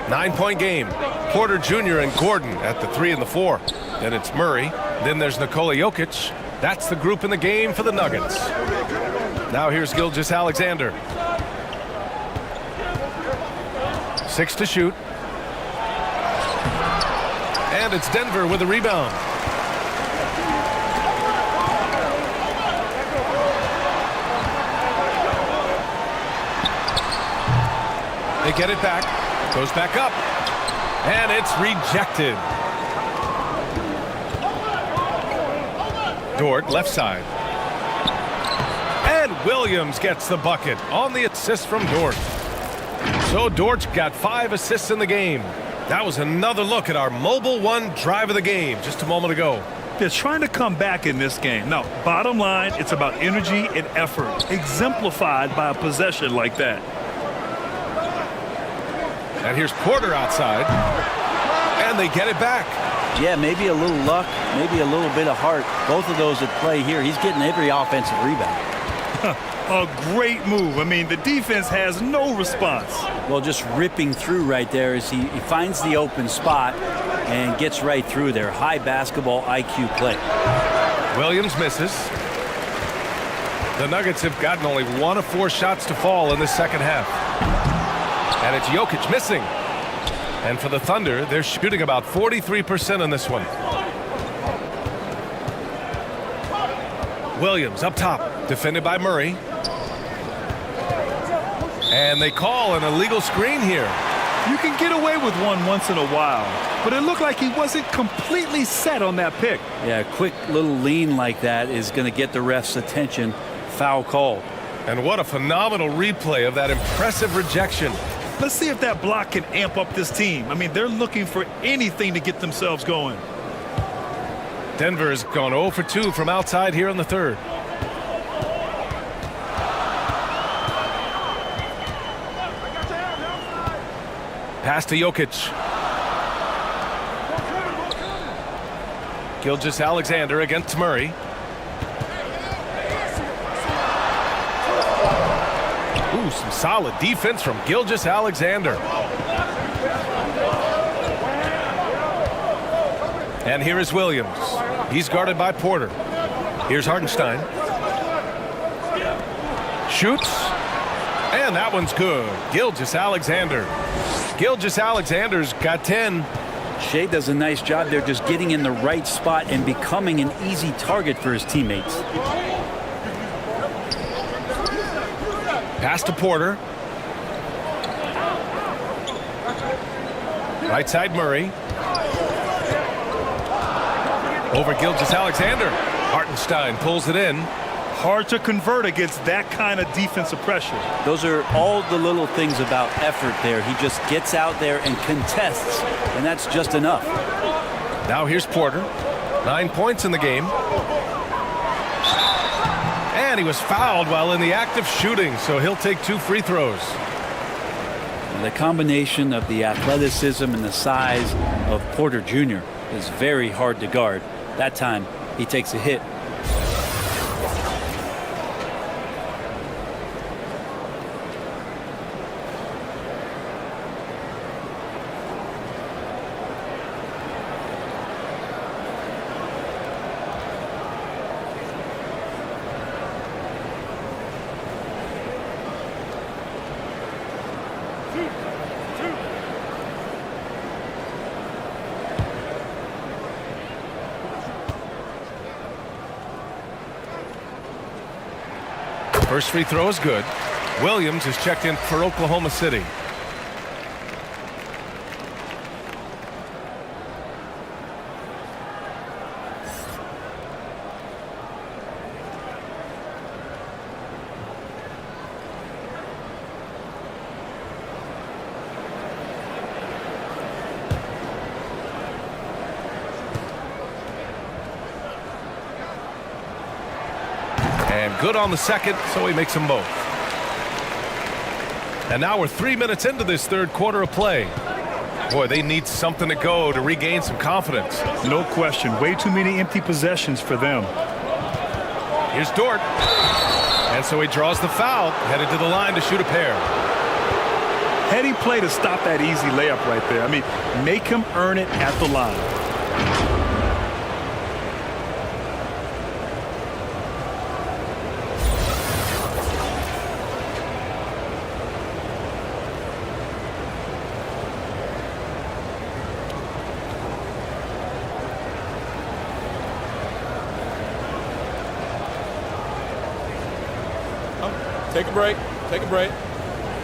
9-point game. Porter Jr. and Gordon at the 3 and the 4. Then it's Murray. Then there's Nikola Jokic. That's the group in the game for the Nuggets. Now here's Gilgeous-Alexander. 6 to shoot. And it's Denver with a rebound. They get it back. Goes back up. And it's rejected. Dort, left side. And Williams gets the bucket on the assist from Dort. So Dort's got 5 assists in the game. That was another look at our Mobile One drive of the game just a moment ago. They're trying to come back in this game. Now, bottom line, it's about energy and effort, exemplified by a possession like that. And here's Porter outside. And they get it back. Yeah, maybe a little luck, maybe a little bit of heart. Both of those at play here. He's getting every offensive rebound. A great move. I mean, the defense has no response. Well, just ripping through right there as he finds the open spot and gets right through there. High basketball IQ play. Williams misses. The Nuggets have gotten only 1 of 4 shots to fall in the second half. And it's Jokic missing. And for the Thunder, they're shooting about 43% in this one. Williams up top, defended by Murray. And they call an illegal screen here. You can get away with one once in a while, but it looked like he wasn't completely set on that pick. Yeah, a quick little lean like that is going to get the ref's attention. Foul call. And what a phenomenal replay of that impressive rejection. Let's see if that block can amp up this team. I mean, they're looking for anything to get themselves going. Denver has gone 0 for 2 from outside here in the third. Pass to Jokic. Gilgeous-Alexander against Murray. Ooh, some solid defense from Gilgeous-Alexander. And here is Williams. He's guarded by Porter. Here's Hartenstein. Shoots. And that one's good. Gilgeous-Alexander. Gilgeous-Alexander's got 10. Shea does a nice job there just getting in the right spot and becoming an easy target for his teammates. Pass to Porter. Right side Murray. Over Gilgeous-Alexander. Hartenstein pulls it in. Hard to convert against that kind of defensive pressure. Those are all the little things about effort there. He just gets out there and contests, and that's just enough. Now here's Porter. 9 points in the game. And he was fouled while in the act of shooting, so he'll take 2 free throws. And the combination of the athleticism and the size of Porter Jr. is very hard to guard. That time, he takes a hit. First free throw is good. Williams is checked in for Oklahoma City. And good on the second, so he makes them both. And now we're 3 minutes into this third quarter of play. Boy, they need something to go to regain some confidence. No question. Way too many empty possessions for them. Here's Dort. And so he draws the foul, headed to the line to shoot a pair. Heady play to stop that easy layup right there. I mean, make him earn it at the line. Take a break. Take a break.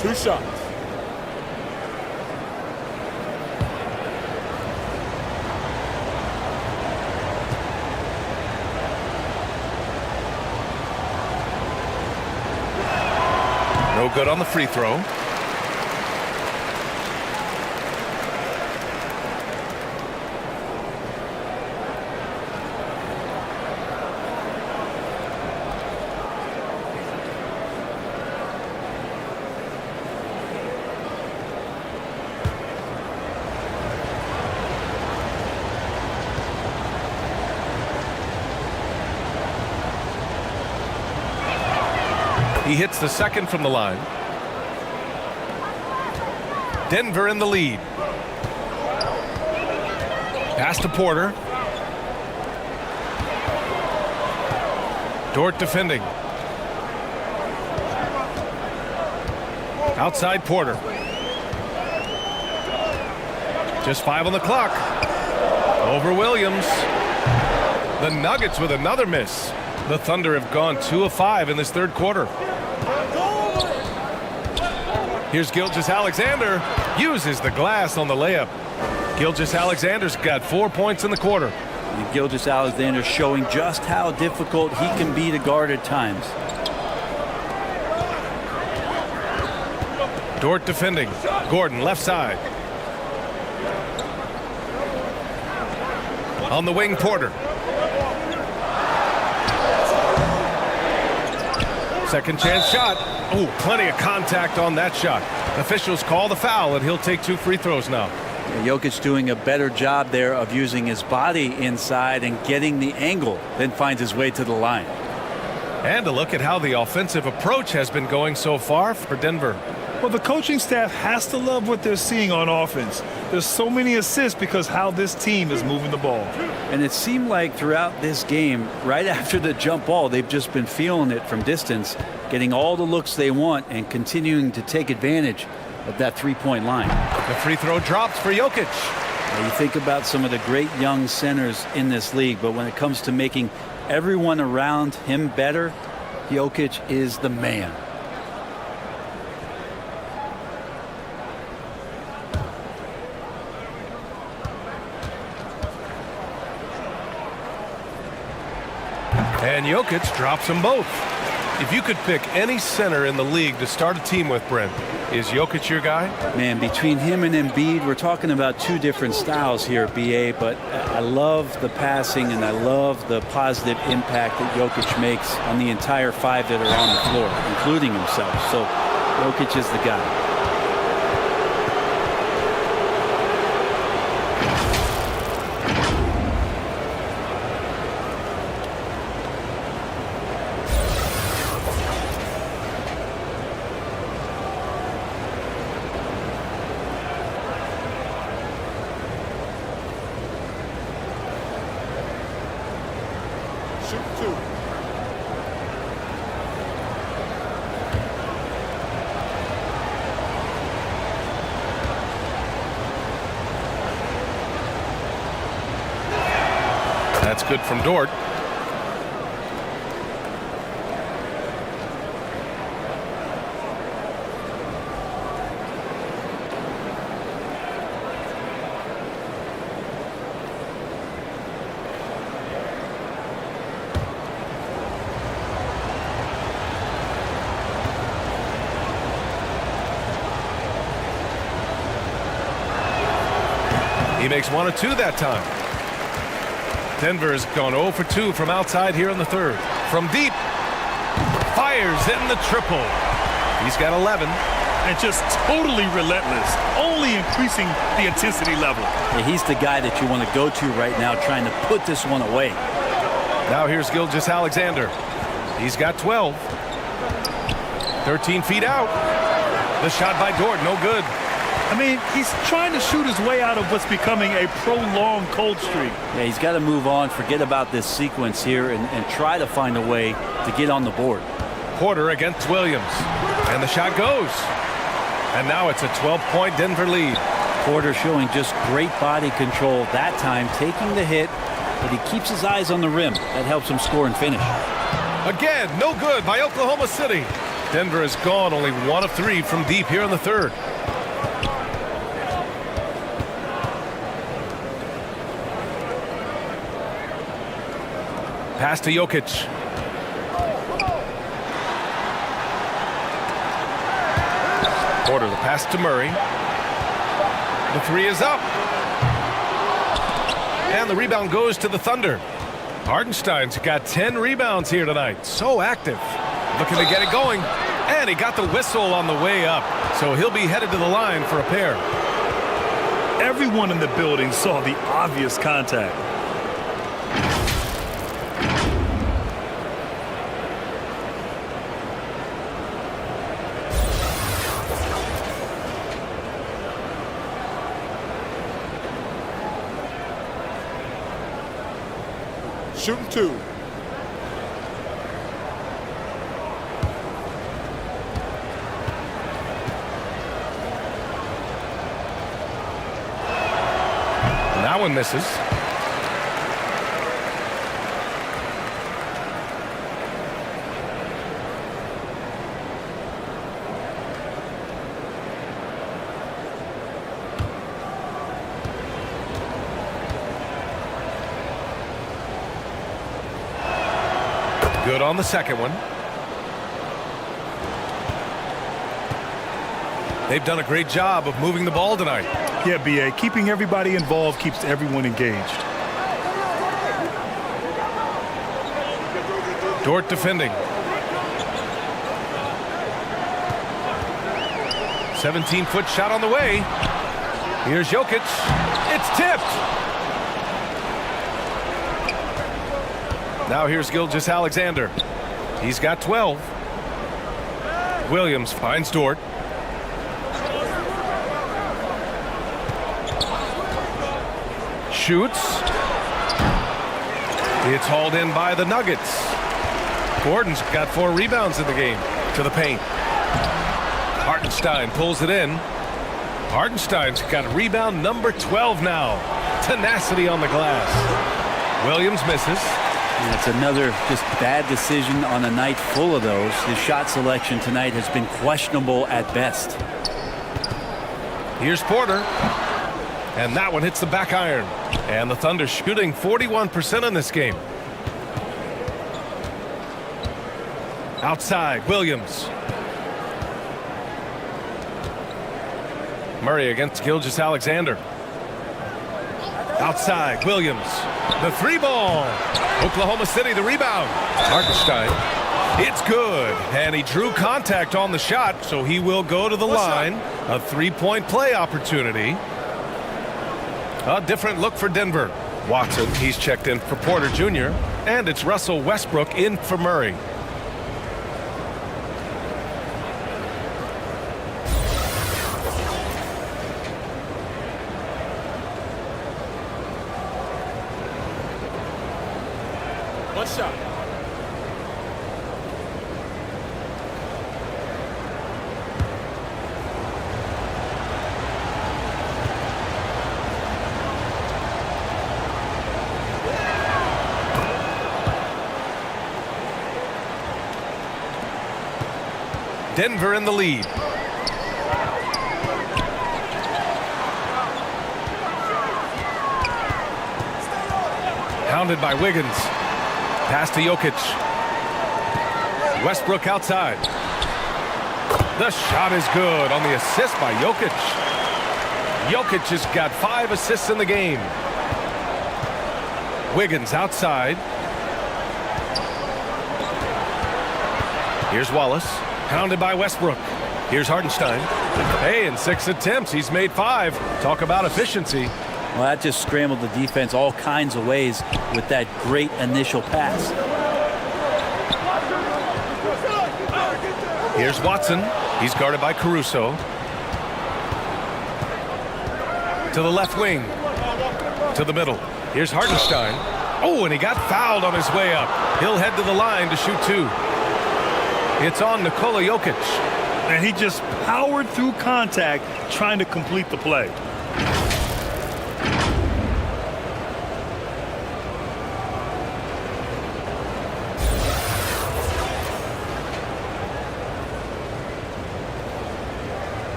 2 shots. No good on the free throw. He hits the second from the line. Denver in the lead. Pass to Porter. Dort defending. Outside Porter. Just 5 on the clock. Over Williams. The Nuggets with another miss. The Thunder have gone 2 of 5 in this third quarter. Here's Gilgeous-Alexander. Uses the glass on the layup. Gilgeous-Alexander's got 4 points in the quarter. And Gilgeous-Alexander showing just how difficult he can be to guard at times. Dort defending. Gordon left side. On the wing, Porter. Second chance shot. Oh, plenty of contact on that shot. Officials call the foul, and he'll take 2 free throws now. Jokic doing a better job there of using his body inside and getting the angle, then finds his way to the line. And a look at how the offensive approach has been going so far for Denver. Well, the coaching staff has to love what they're seeing on offense. There's so many assists because how this team is moving the ball. And it seemed like throughout this game, right after the jump ball, they've just been feeling it from distance, getting all the looks they want and continuing to take advantage of that three-point line. The free throw drops for Jokic. Now, you think about some of the great young centers in this league, but when it comes to making everyone around him better, Jokic is the man. And Jokic drops them both. If you could pick any center in the league to start a team with, Brent, is Jokic your guy? Man, between him and Embiid, we're talking about two different styles here, BA, but I love the passing and I love the positive impact that Jokic makes on the entire five that are on the floor, including himself. So Jokic is the guy. Shoot two. That's good from Dort. He makes 1 of 2 that time. Denver has gone 0 for 2 from outside here in the third. From deep, fires in the triple. He's got 11. And just totally relentless, only increasing the intensity level. Yeah, he's the guy that you want to go to right now, trying to put this one away. Now here's Gilgeous-Alexander. He's got 12. 13 feet out. The shot by Dort, no good. I mean, he's trying to shoot his way out of what's becoming a prolonged cold streak. Yeah, he's got to move on, forget about this sequence here, and try to find a way to get on the board. Porter against Williams. And the shot goes. And now it's a 12-point Denver lead. Porter showing just great body control that time, taking the hit, but he keeps his eyes on the rim. That helps him score and finish. Again, no good by Oklahoma City. Denver has gone only 1 of 3 from deep here in the third. Pass to Jokic. Porter, the pass to Murray. The three is up. And the rebound goes to the Thunder. Hartenstein's got 10 rebounds here tonight. So active. Looking to get it going. And he got the whistle on the way up. So he'll be headed to the line for a pair. Everyone in the building saw the obvious contact. Shooting two. That one misses. Good on the second one. They've done a great job of moving the ball tonight. Yeah, BA, keeping everybody involved keeps everyone engaged. Dort defending. 17-foot shot on the way. Here's Jokic. It's tipped. Now here's Gilgeous-Alexander. He's got 12. Williams finds Dort. Shoots. It's hauled in by the Nuggets. Gordon's got 4 rebounds in the game. To the paint. Hartenstein pulls it in. Hartenstein's got rebound number 12 now. Tenacity on the glass. Williams misses. And it's another just bad decision on a night full of those. His shot selection tonight has been questionable at best. Here's Porter. And that one hits the back iron. And the Thunder shooting 41% in this game. Outside, Williams. Murray against Gilgeous-Alexander. Outside, Williams. The 3-ball. Oklahoma City, the rebound. Hartenstein. It's good. And he drew contact on the shot, so he will go to the line. A 3-point play opportunity. A different look for Denver. Watson, he's checked in for Porter Jr. And it's Russell Westbrook in for Murray. One shot. Denver in the lead. Hounded by Wiggins. Pass to Jokic. Westbrook outside. The shot is good on the assist by Jokic. Jokic has got 5 assists in the game. Wiggins outside. Here's Wallace. Hounded by Westbrook. Here's Hartenstein. Hey, in 6 attempts, he's made 5. Talk about efficiency. Well, that just scrambled the defense all kinds of ways with that great initial pass. Here's Watson. He's guarded by Caruso. To the left wing. To the middle. Here's Hartenstein. Oh, and he got fouled on his way up. He'll head to the line to shoot 2. It's on Nikola Jokic. And he just powered through contact trying to complete the play.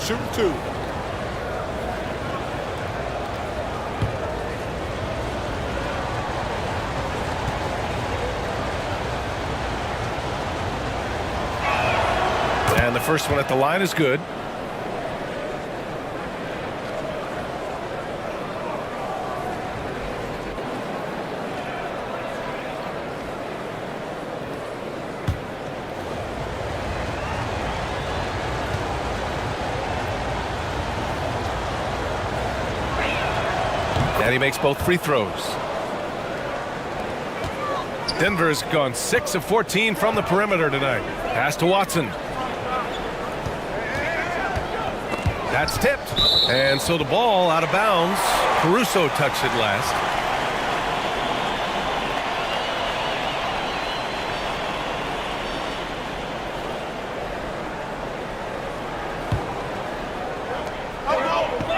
Shooting 2. And the first one at the line is good. And he makes both free throws. Denver has gone 6 of 14 from the perimeter tonight. Pass to Watson. That's tipped. And so the ball out of bounds. Caruso touched it last.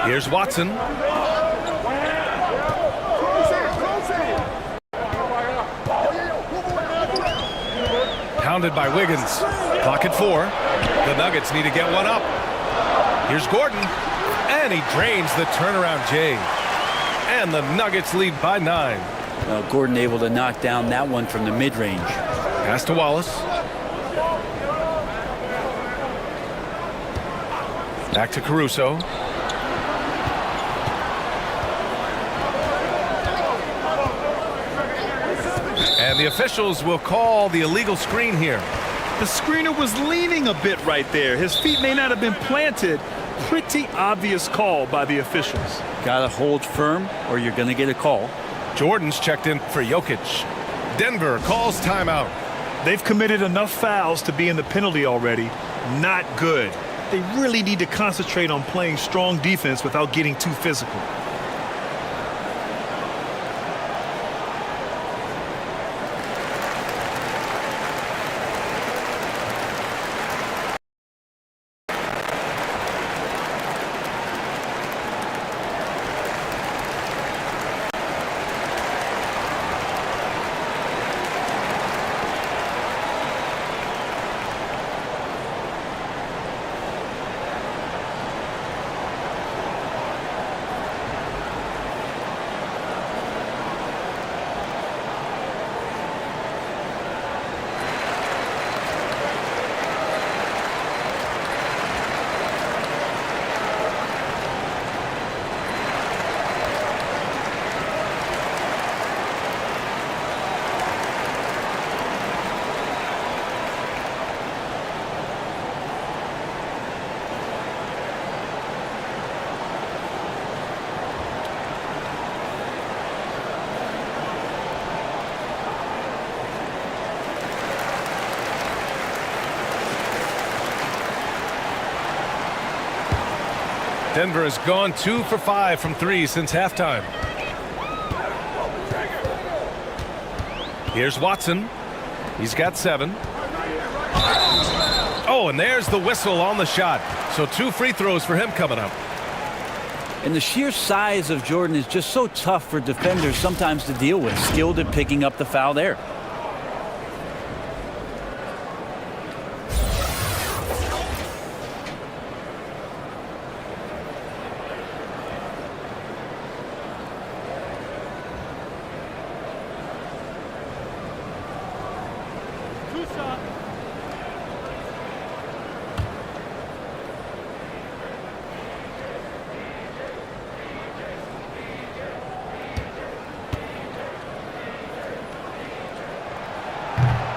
Here's Watson. Hounded by Wiggins. Clock at 4. The Nuggets need to get one up. Here's Gordon. And he drains the turnaround J. And the Nuggets lead by 9. Gordon able to knock down that one from the mid-range. Pass to Wallace. Back to Caruso. And the officials will call the illegal screen here. The screener was leaning a bit right there. His feet may not have been planted. Pretty obvious call by the officials. Got to hold firm or you're going to get a call. Jordan's checked in for Jokic. Denver calls timeout. They've committed enough fouls to be in the penalty already. Not good. They really need to concentrate on playing strong defense without getting too physical. Denver has gone 2 for 5 from 3 since halftime. Here's Watson. He's got 7. Oh, and there's the whistle on the shot. So 2 free throws for him coming up. And the sheer size of Jordan is just so tough for defenders sometimes to deal with. Skilled at picking up the foul there.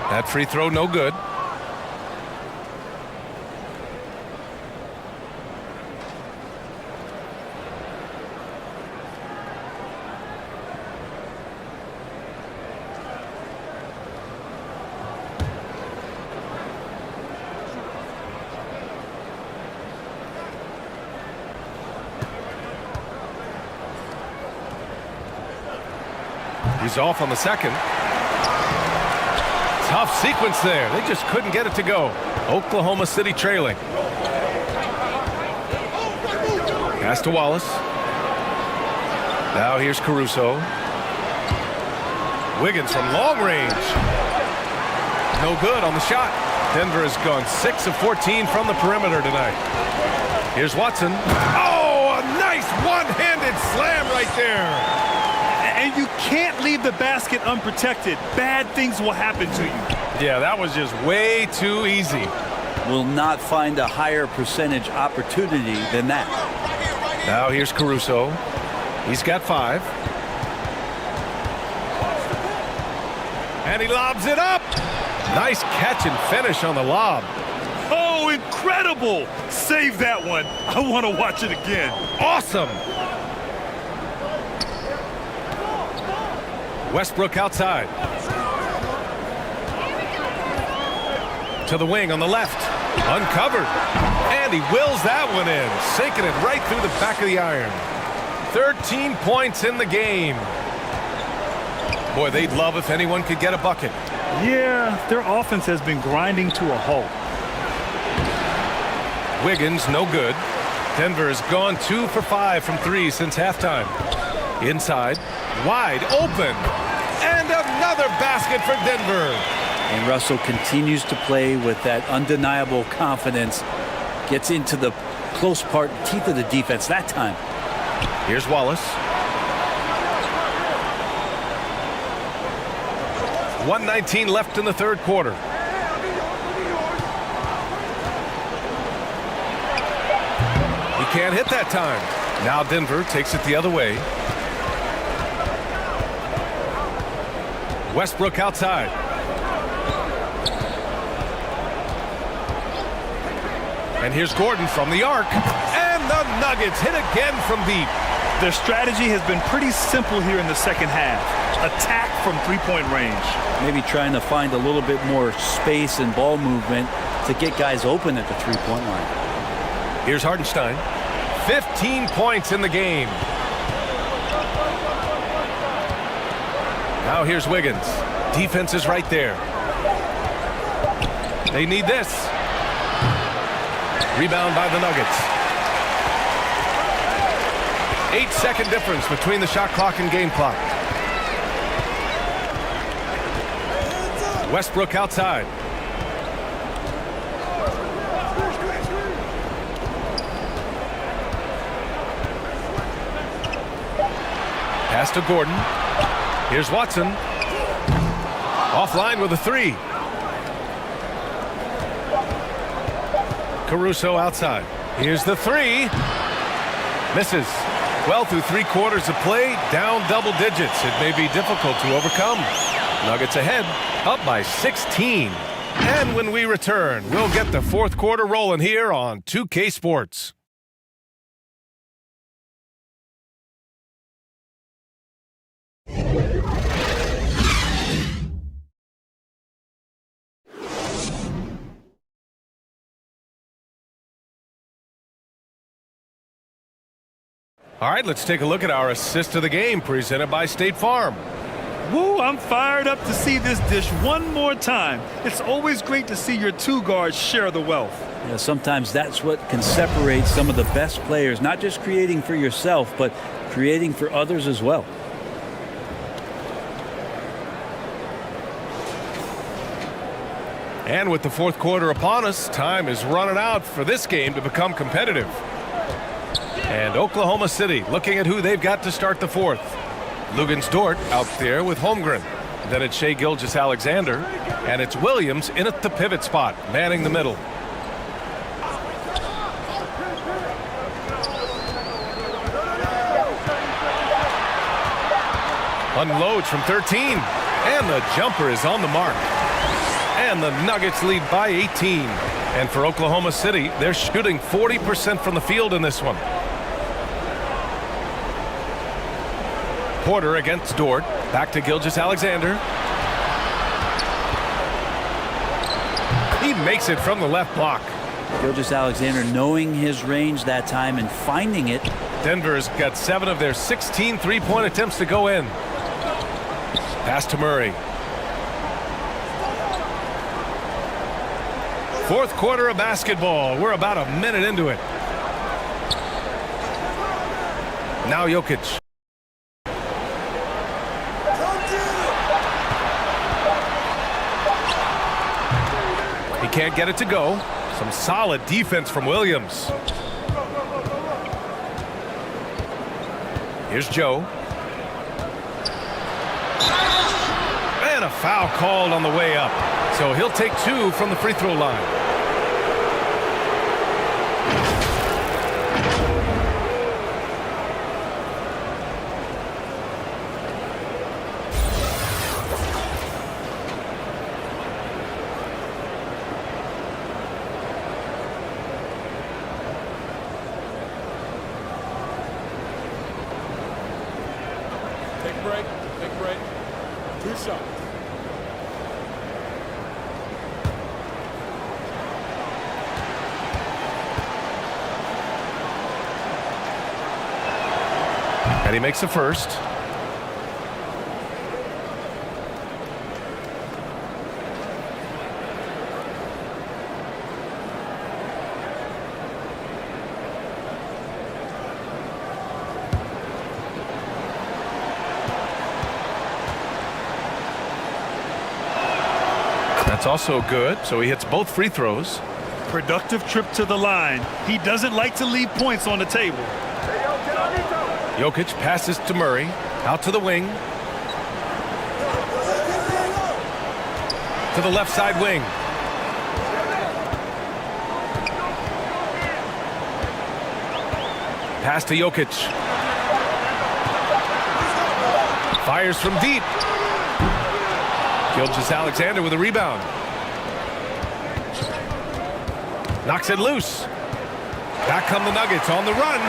That free throw no good. He's off on the second. Tough sequence there. They just couldn't get it to go. Oklahoma City trailing. Pass to Wallace. Now here's Caruso. Wiggins from long range. No good on the shot. Denver has gone 6 of 14 from the perimeter tonight. Here's Watson. Oh, a nice one-handed slam right there. And you can't leave the basket unprotected. Bad things will happen to you. Yeah, that was just way too easy. Will not find a higher percentage opportunity than that. Now here's Caruso. He's got 5. And he lobs it up. Nice catch and finish on the lob. Oh, incredible. Save that one. I want to watch it again. Awesome. Westbrook outside. To the wing on the left. Uncovered. And he wills that one in. Sinking it right through the back of the iron. 13 points in the game. Boy, they'd love if anyone could get a bucket. Yeah, their offense has been grinding to a halt. Wiggins, no good. Denver has gone 2 for 5 from 3 since halftime. Inside, wide open. And another basket for Denver. And Russell continues to play with that undeniable confidence. Gets into the close part, teeth of the defense that time. Here's Wallace. 1:19 left in the third quarter. He can't hit that time. Now Denver takes it the other way. Westbrook outside. And here's Gordon from the arc. And the Nuggets hit again from deep. Their strategy has been pretty simple here in the second half. Attack from three-point range. Maybe trying to find a little bit more space and ball movement to get guys open at the three-point line. Here's Hardenstein. 15 points in the game. Now here's Wiggins. Defense is right there. They need this. Rebound by the Nuggets. 8-second difference between the shot clock and game clock. Westbrook outside. Pass to Gordon. Here's Watson. Offline with a three. Caruso outside. Here's the three. Misses. Well, through 3/4 of play, down double digits. It may be difficult to overcome. Nuggets ahead, up by 16. And when we return, we'll get the fourth quarter rolling here on 2K Sports. All right, let's take a look at our assist of the game presented by State Farm. Woo, I'm fired up to see this dish one more time. It's always great to see your two guards share the wealth. Yeah, sometimes that's what can separate some of the best players, not just creating for yourself, but creating for others as well. And with the fourth quarter upon us, time is running out for this game to become competitive. And Oklahoma City looking at who they've got to start the fourth. Luguentz-Dort out there with Holmgren. Then it's Shai Gilgeous-Alexander. And it's Williams in at the pivot spot, manning the middle. Unloads from 13. And the jumper is on the mark. And the Nuggets lead by 18. And for Oklahoma City, they're shooting 40% from the field in this one. Porter against Dort. Back to Gilgeous-Alexander. He makes it from the left block. Gilgeous-Alexander knowing his range that time and finding it. Denver's got 7 of their 16 three-point attempts to go in. Pass to Murray. Fourth quarter of basketball. We're about a minute into it. Now Jokic. He can't get it to go. Some solid defense from Williams. Here's Joe. And a foul called on the way up. So he'll take 2 from the free throw line. Take a break. Take a break. 2 shots. And he makes the first. That's also good. So he hits both free throws. Productive trip to the line. He doesn't like to leave points on the table. Jokic passes to Murray. Out to the wing. To the left side wing. Pass to Jokic. Fires from deep. Gilgeous-Alexander with a rebound. Knocks it loose. Back come the Nuggets on the run.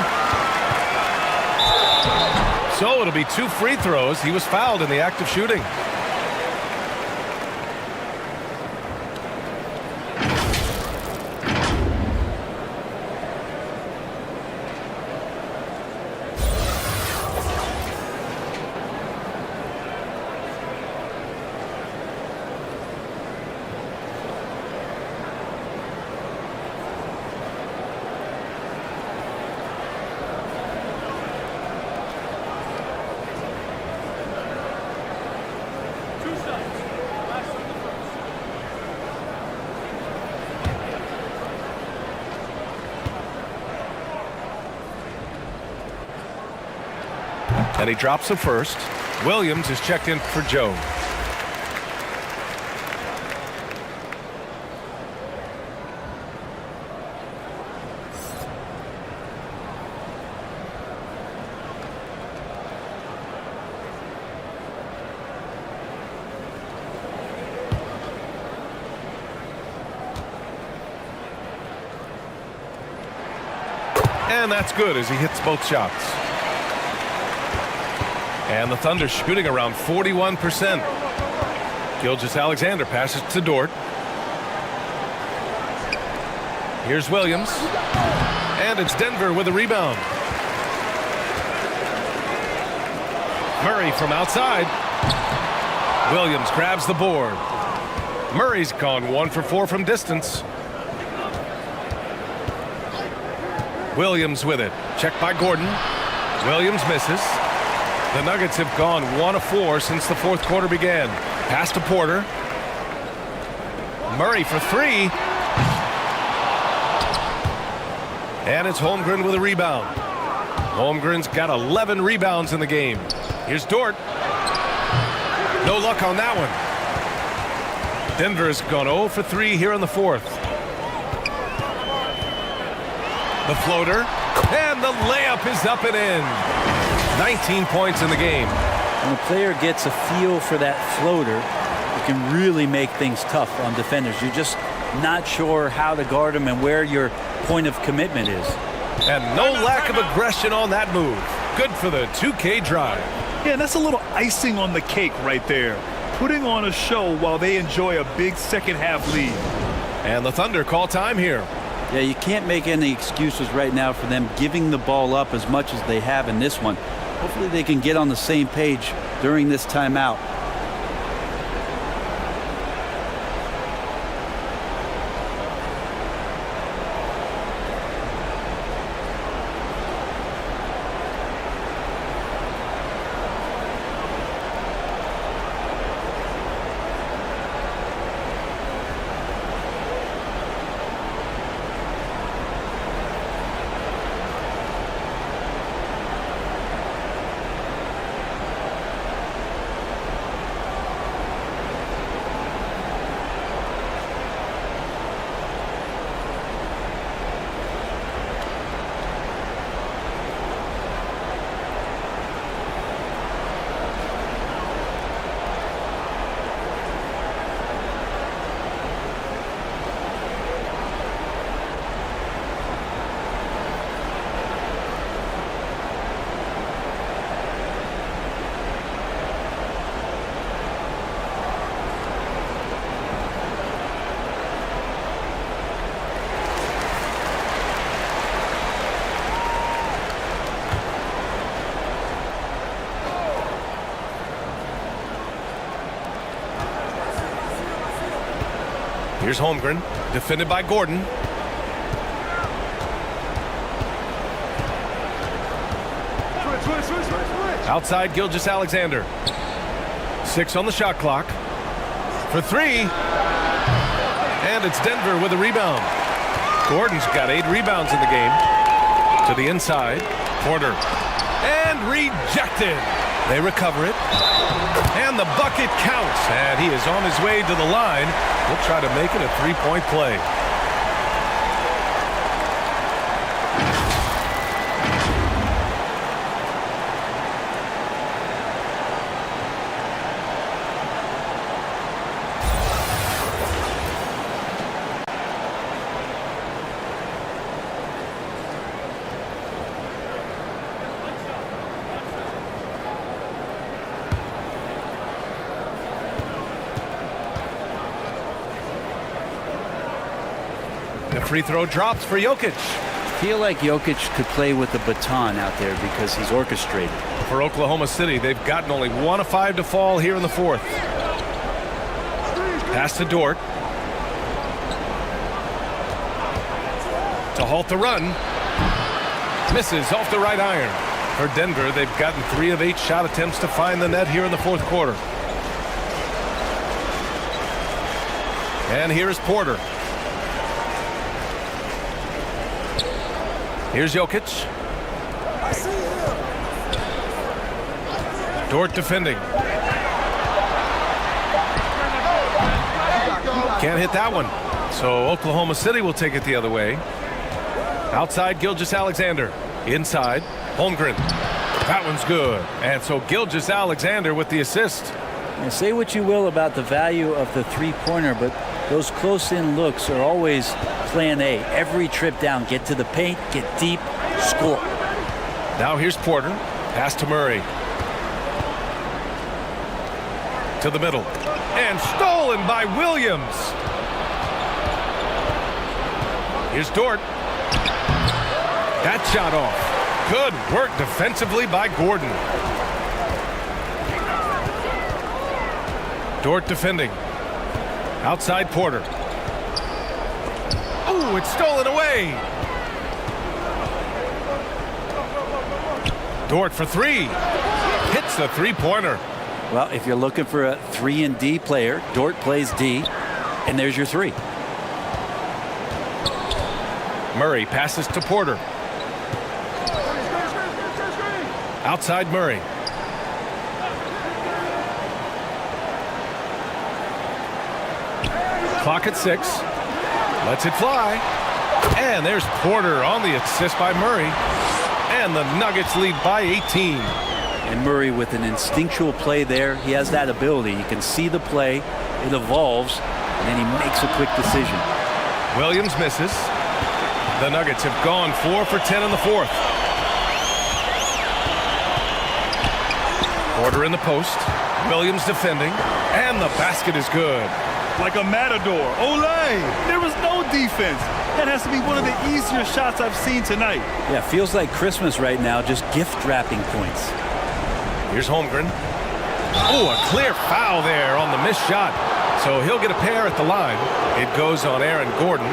So it'll be 2 free throws. He was fouled in the act of shooting. And he drops it first. Williams is checked in for Joe. And that's good as he hits both shots. And the Thunder shooting around 41%. Gilgeous-Alexander passes to Dort. Here's Williams. And it's Denver with a rebound. Murray from outside. Williams grabs the board. Murray's gone 1 for 4 from distance. Williams with it. Checked by Gordon. Williams misses. The Nuggets have gone 1 of 4 since the fourth quarter began. Pass to Porter. Murray for 3. And it's Holmgren with a rebound. Holmgren's got 11 rebounds in the game. Here's Dort. No luck on that one. Denver has gone 0 for 3 here in the fourth. The floater. And the layup is up and in. 19 points in the game. When a player gets a feel for that floater, it can really make things tough on defenders. You're just not sure how to guard them and where your point of commitment is. And no lack of aggression on that move. Good for the 2K drive. Yeah, that's a little icing on the cake right there. Putting on a show while they enjoy a big second half lead. And the Thunder call time here. Yeah, you can't make any excuses right now for them giving the ball up as much as they have in this one. Hopefully they can get on the same page during this timeout. Here's Holmgren, defended by Gordon. Outside Gilgeous-Alexander. 6 on the shot clock. For 3. And it's Denver with a rebound. Gordon's got 8 rebounds in the game. To the inside. Porter. And rejected. They recover it. And the bucket counts. And he is on his way to the line. He'll try to make it a 3-point play. free throw drops for Jokic. Feel like Jokic could play with the baton out there because he's orchestrated. For Oklahoma City, they've gotten only 1 of 5 to fall here in the fourth. Pass to Dort. To halt the run. Misses off the right iron. For Denver, they've gotten 3 of 8 shot attempts to find the net here in the fourth quarter. And here's Porter. Here's Jokic. Dort defending. Can't hit that one. So Oklahoma City will take it the other way. Outside, Gilgeous-Alexander. Inside, Holmgren. That one's good. And so Gilgeous-Alexander with the assist. Now, say what you will about the value of the three-pointer, but those close-in looks are always plan A. Every trip down, get to the paint, get deep, score. Now here's Porter. Pass to Murray. To the middle. And stolen by Williams. Here's Dort. That shot off. Good work defensively by Gordon. Dort defending. Outside Porter. Oh, it's stolen away. Dort for 3. Hits the three-pointer. Well, if you're looking for a 3-and-D player, Dort plays D, and there's your 3. Murray passes to Porter. Outside Murray. Clock at 6. Lets it fly. And there's Porter on the assist by Murray. And the Nuggets lead by 18. And Murray with an instinctual play there. He has that ability. You can see the play. It evolves. And then he makes a quick decision. Williams misses. The Nuggets have gone 4 for 10 in the fourth. Porter in the post. Williams defending. And the basket is good. Like a matador. Olay! There was no defense. That has to be one of the easier shots I've seen tonight. Yeah, feels like Christmas right now, just gift wrapping points. Here's Holmgren. Oh, a clear foul there on the missed shot. So he'll get a pair at the line. It goes on Aaron Gordon.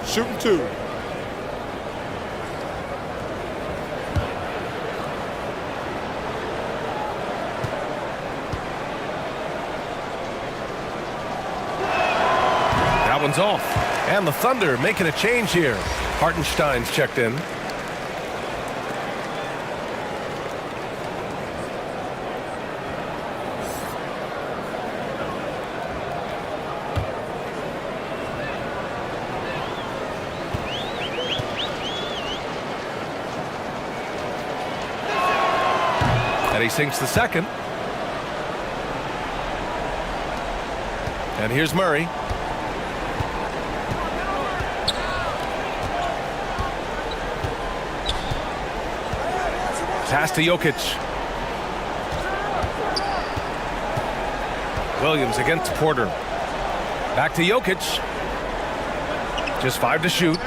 Shooting 2. That one's off. And the Thunder making a change here. Hartenstein's checked in. And he sinks the second. And here's Murray. Pass to Jokic. Williams against Porter. Back to Jokic. Just 5 to shoot.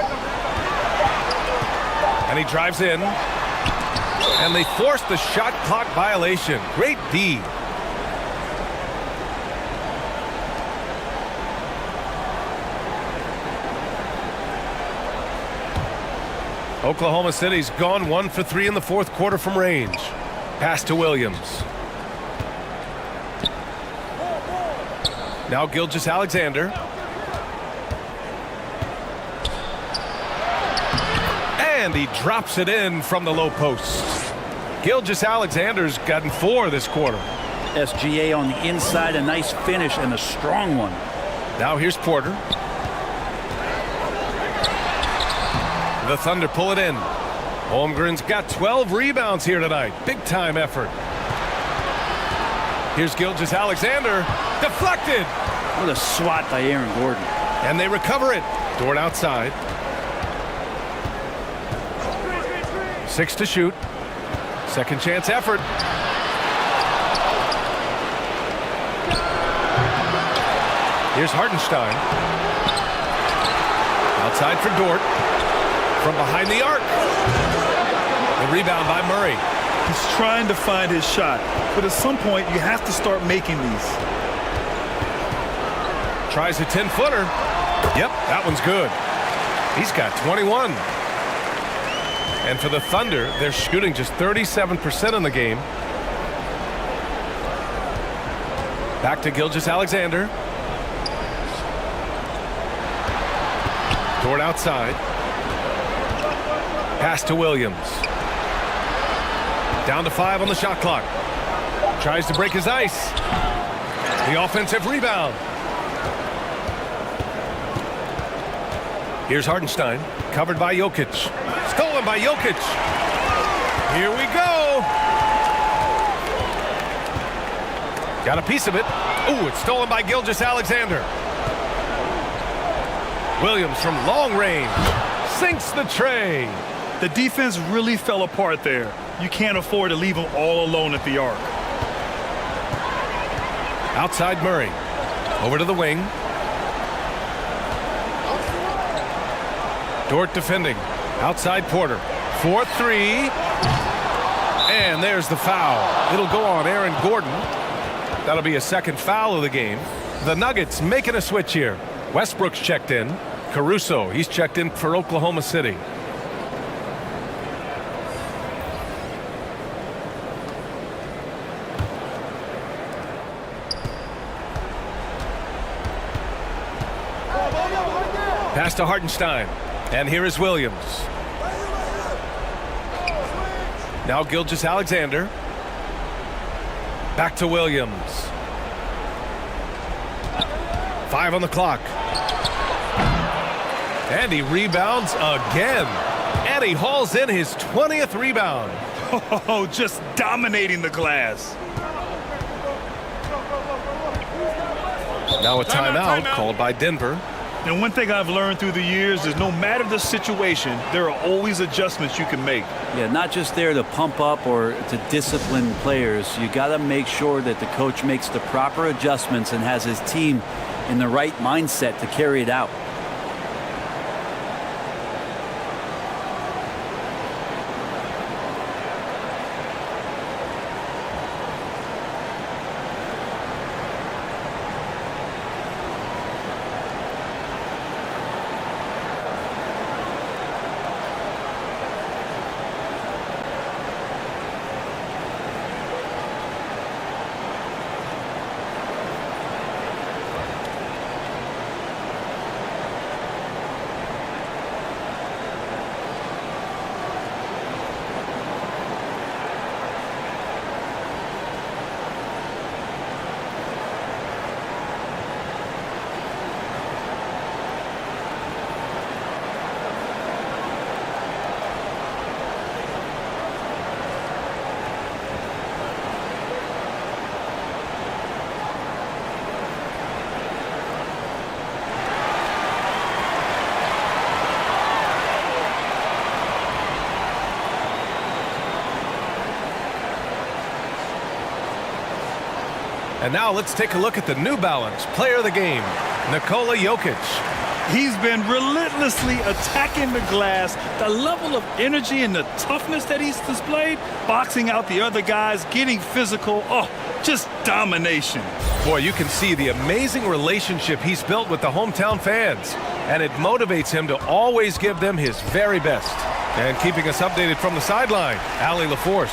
And he drives in. And they force the shot clock violation. Great D. Oklahoma City's gone 1 for 3 in the fourth quarter from range. Pass to Williams. Now Gilgeous-Alexander. And he drops it in from the low post. Gilgeous-Alexander's gotten 4 this quarter. SGA on the inside, a nice finish and a strong one. Now here's Porter. The Thunder pull it in. Holmgren's got 12 rebounds here tonight. Big time effort. Here's Gilgeous-Alexander. Deflected. What a swat by Aaron Gordon. And they recover it. Dort outside. 6 to shoot. Second chance effort. Here's Hartenstein. Outside for Dort. From behind the arc. The rebound by Murray. He's trying to find his shot, but at some point you have to start making these. Tries a 10-footer. Yep, that one's good. He's got 21. And for the Thunder, they're shooting just 37% in the game. Back to Gilgeous-Alexander. Dort outside. Pass to Williams. Down to 5 on the shot clock. Tries to break his ice. The offensive rebound. Here's Hartenstein, covered by Jokic. Stolen by Jokic. Here we go. Got a piece of it. Ooh, it's stolen by Gilgeous-Alexander. Williams from long range sinks the tray. The defense really fell apart there. You can't afford to leave them all alone at the arc. Outside Murray. Over to the wing. Dort defending. Outside Porter. 4-3. And there's the foul. It'll go on Aaron Gordon. That'll be a second foul of the game. The Nuggets making a switch here. Westbrook's checked in. Caruso, he's checked in for Oklahoma City. Pass to Hartenstein. And here is Williams. Now Gilgeous-Alexander. Back to Williams. 5 on the clock. And he rebounds again. And he hauls in his 20th rebound. Oh, just dominating the glass. Now a timeout called by Denver. And one thing I've learned through the years is no matter the situation, there are always adjustments you can make. Yeah, not just there to pump up or to discipline players. You got to make sure that the coach makes the proper adjustments and has his team in the right mindset to carry it out. And now let's take a look at the New Balance player of the game, Nikola Jokic. He's been relentlessly attacking the glass. The level of energy and the toughness that he's displayed, boxing out the other guys, getting physical. Oh, just domination. Boy, you can see the amazing relationship he's built with the hometown fans. And it motivates him to always give them his very best. And keeping us updated from the sideline, Allie LaForce.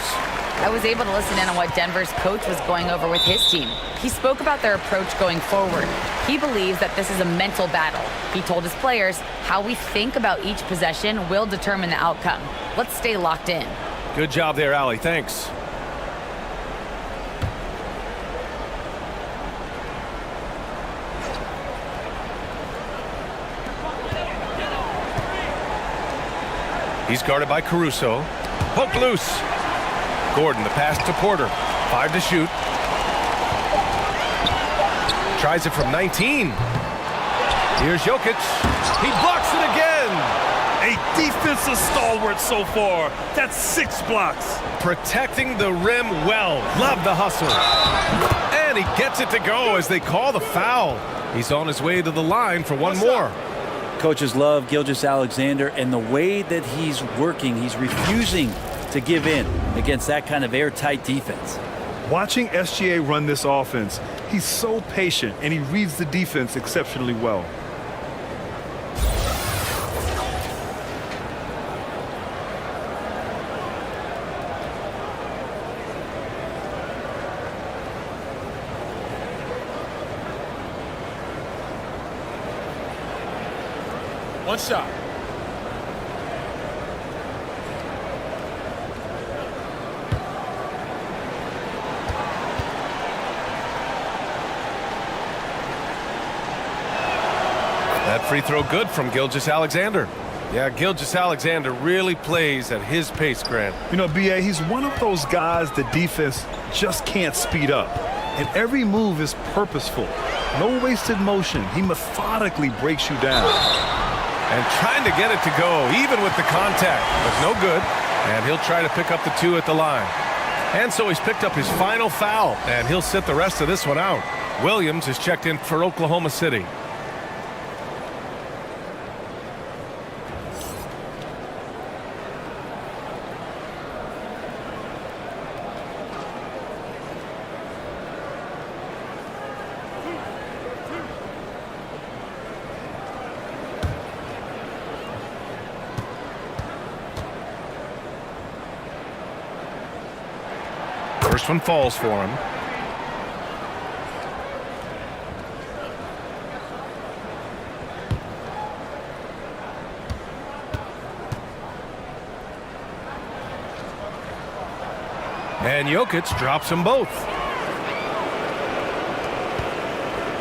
I was able to listen in on what Denver's coach was going over with his team. He spoke about their approach going forward. He believes that this is a mental battle. He told his players how we think about each possession will determine the outcome. Let's stay locked in. Good job there, Allie. Thanks. He's guarded by Caruso. Poke loose. Gordon, the pass to Porter. 5 to shoot. Tries it from 19. Here's Jokic. He blocks it again. A defensive stalwart so far. That's 6 blocks. Protecting the rim well. Love the hustle. And he gets it to go as they call the foul. He's on his way to the line for one more. Coaches love Gilgeous-Alexander, and the way that he's working, he's refusing to give in against that kind of airtight defense. Watching SGA run this offense, he's so patient, and he reads the defense exceptionally well. One shot. That free throw good from Gilgeous-Alexander. Yeah, Gilgeous-Alexander really plays at his pace, Grant. You know, B.A., he's one of those guys the defense just can't speed up. And every move is purposeful. No wasted motion. He methodically breaks you down. And trying to get it to go, even with the contact, but no good. And he'll try to pick up the 2 at the line. And so he's picked up his final foul, and he'll sit the rest of this one out. Williams is checked in for Oklahoma City. First one falls for him. And Jokic drops them both.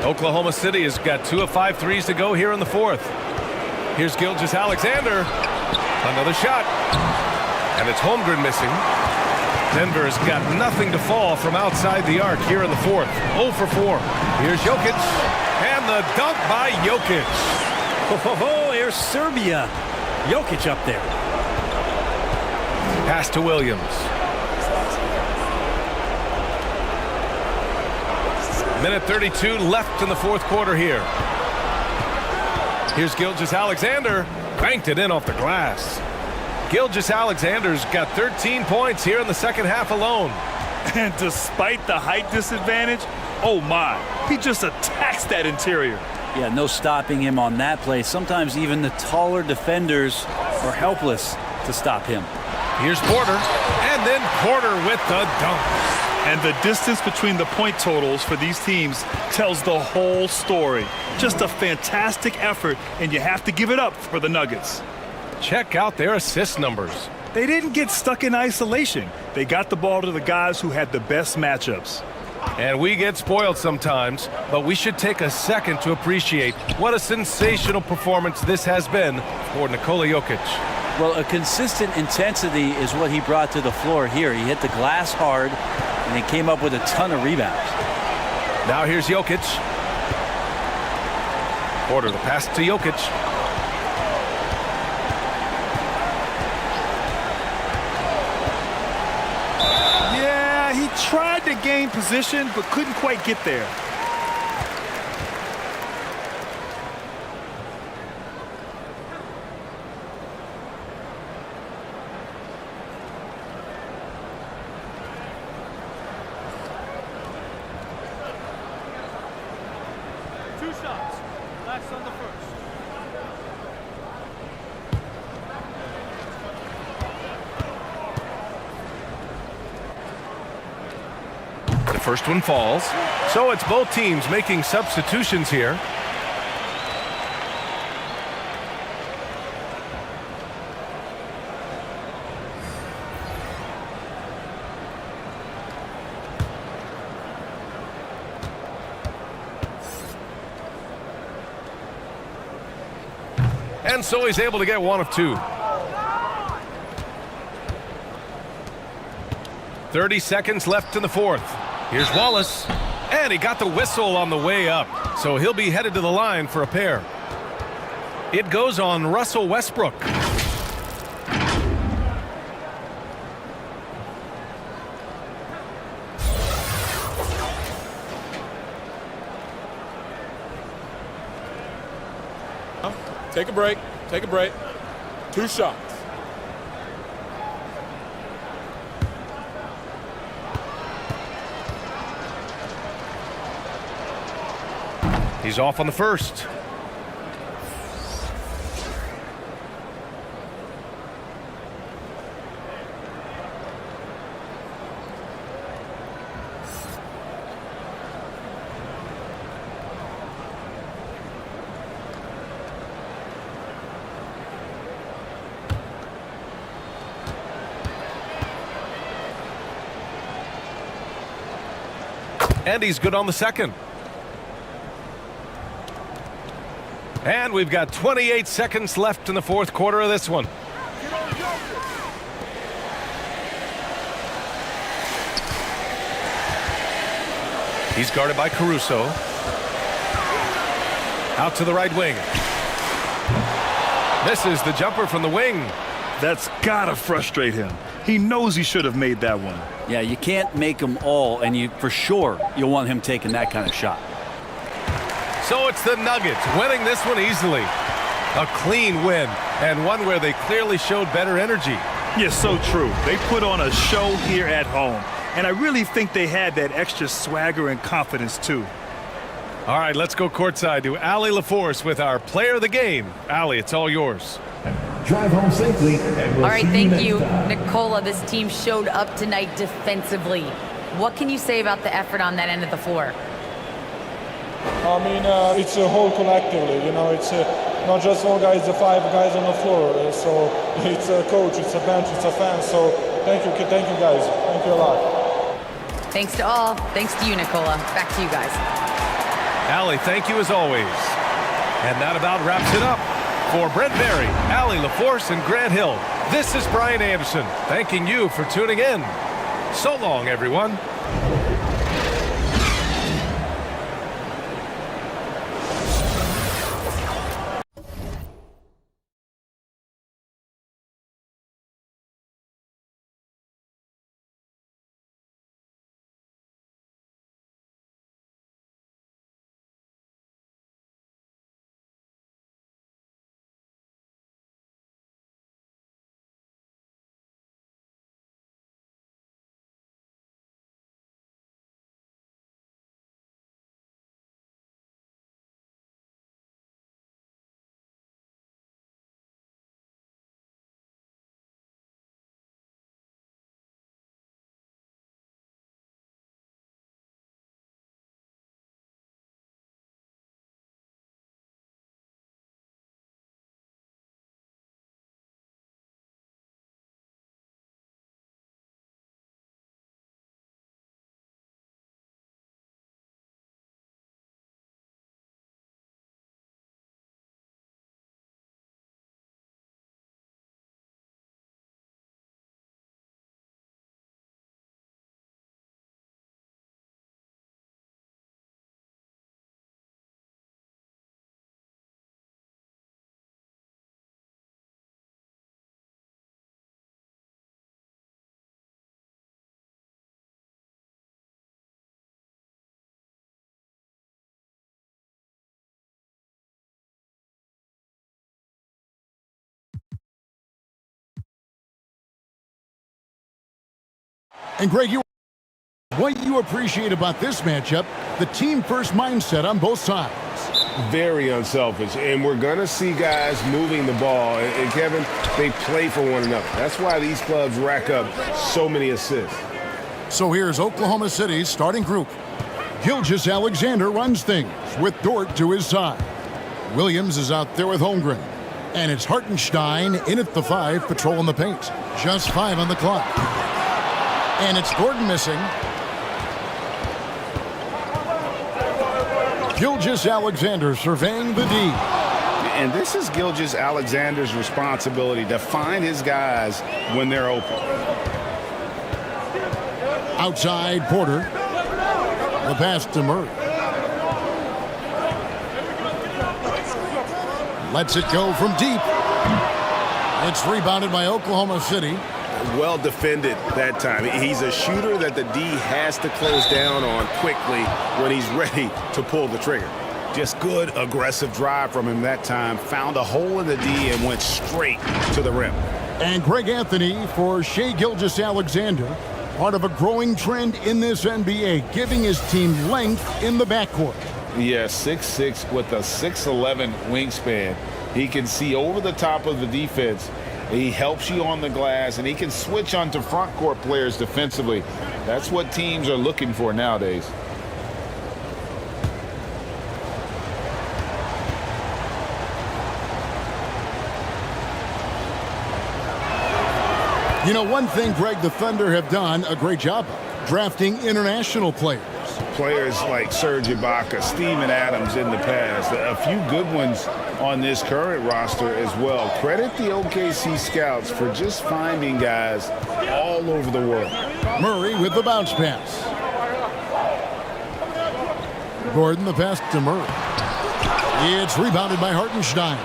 Oklahoma City has got 2 of 5 threes to go here in the 4th. Here's Gilgeous-Alexander. Another shot. And it's Holmgren missing. Denver has got nothing to fall from outside the arc here in the 4th. 0 for 4. Here's Jokic. And the dunk by Jokic. Oh, here's Serbia. Jokic up there. Pass to Williams. Minute 32 left in the 4th quarter here. Here's Gilgeous-Alexander. Banked it in off the glass. Gilgeous-Alexander's got 13 points here in the second half alone. And despite the height disadvantage, oh my, he just attacks that interior. Yeah, no stopping him on that play. Sometimes even the taller defenders are helpless to stop him. Here's Porter, and then Porter with the dunk. And the distance between the point totals for these teams tells the whole story. Just a fantastic effort, and you have to give it up for the Nuggets. Check out their assist numbers. They didn't get stuck in isolation. They got the ball to the guys who had the best matchups. And we get spoiled sometimes, but we should take a second to appreciate what a sensational performance this has been for Nikola Jokic. Well, a consistent intensity is what he brought to the floor here. He hit the glass hard, and he came up with a ton of rebounds. Now here's Jokic. Porter the pass to Jokic. Yeah, he tried to gain position, but couldn't quite get there. First one falls. So it's both teams making substitutions here. And so he's able to get one of two. 30 seconds left in the fourth. Here's Wallace. And he got the whistle on the way up, so he'll be headed to the line for a pair. It goes on Russell Westbrook. Take a break. Take a break. 2 shots. He's off on the first. And he's good on the second. And we've got 28 seconds left in the fourth quarter of this one. He's guarded by Caruso. Out to the right wing. Misses the jumper from the wing. That's gotta frustrate him. He knows he should have made that one. Yeah, you can't make them all, and for sure you'll want him taking that kind of shot. So it's the Nuggets winning this one easily. A clean win, and one where they clearly showed better energy. Yes, so true. They put on a show here at home, and I really think they had that extra swagger and confidence too. All right, let's go courtside to Allie LaForce with our player of the game. Allie, it's all yours. Drive home safely. All right, thank you, Nicola. This team showed up tonight defensively. What can you say about the effort on that end of the floor? I mean, it's a whole collectively, you know, it's not just one guy, it's the 5 guys on the floor. So it's a coach, it's a bench, it's a fan. So thank you guys. Thank you a lot. Thanks to all. Thanks to you, Nicola. Back to you guys. Allie, thank you as always. And that about wraps it up. For Brent Barry, Allie LaForce, and Grant Hill, this is Brian Anderson, thanking you for tuning in. So long, everyone. And Greg, what you appreciate about this matchup, the team-first mindset on both sides. Very unselfish, and we're going to see guys moving the ball. And Kevin, they play for one another. That's why these clubs rack up so many assists. So here's Oklahoma City's starting group. Gilgeous-Alexander runs things with Dort to his side. Williams is out there with Holmgren. And it's Hartenstein in at the 5, patrolling the paint. Just 5 on the clock. And it's Gordon missing. Gilgeous-Alexander surveying the D. And this is Gilgeous-Alexander's responsibility to find his guys when they're open. Outside, Porter. The pass to Murray. Lets it go from deep. It's rebounded by Oklahoma City. Well defended that time. He's a shooter that the D has to close down on quickly when he's ready to pull the trigger. Just good, aggressive drive from him that time. Found a hole in the D and went straight to the rim. And Greg Anthony for Shai Gilgeous-Alexander. Part of a growing trend in this NBA, giving his team length in the backcourt. Yeah, 6'6" with a 6'11" wingspan. He can see over the top of the defense. He helps you on the glass, and he can switch onto front court players defensively. That's what teams are looking for nowadays. You know, one thing Greg, the Thunder have done a great job of, drafting international players. Players like Serge Ibaka, Steven Adams in the past, a few good ones on this current roster as well. Credit the OKC scouts for just finding guys all over the world. Murray with the bounce pass. Gordon, the pass to Murray. It's rebounded by Hartenstein.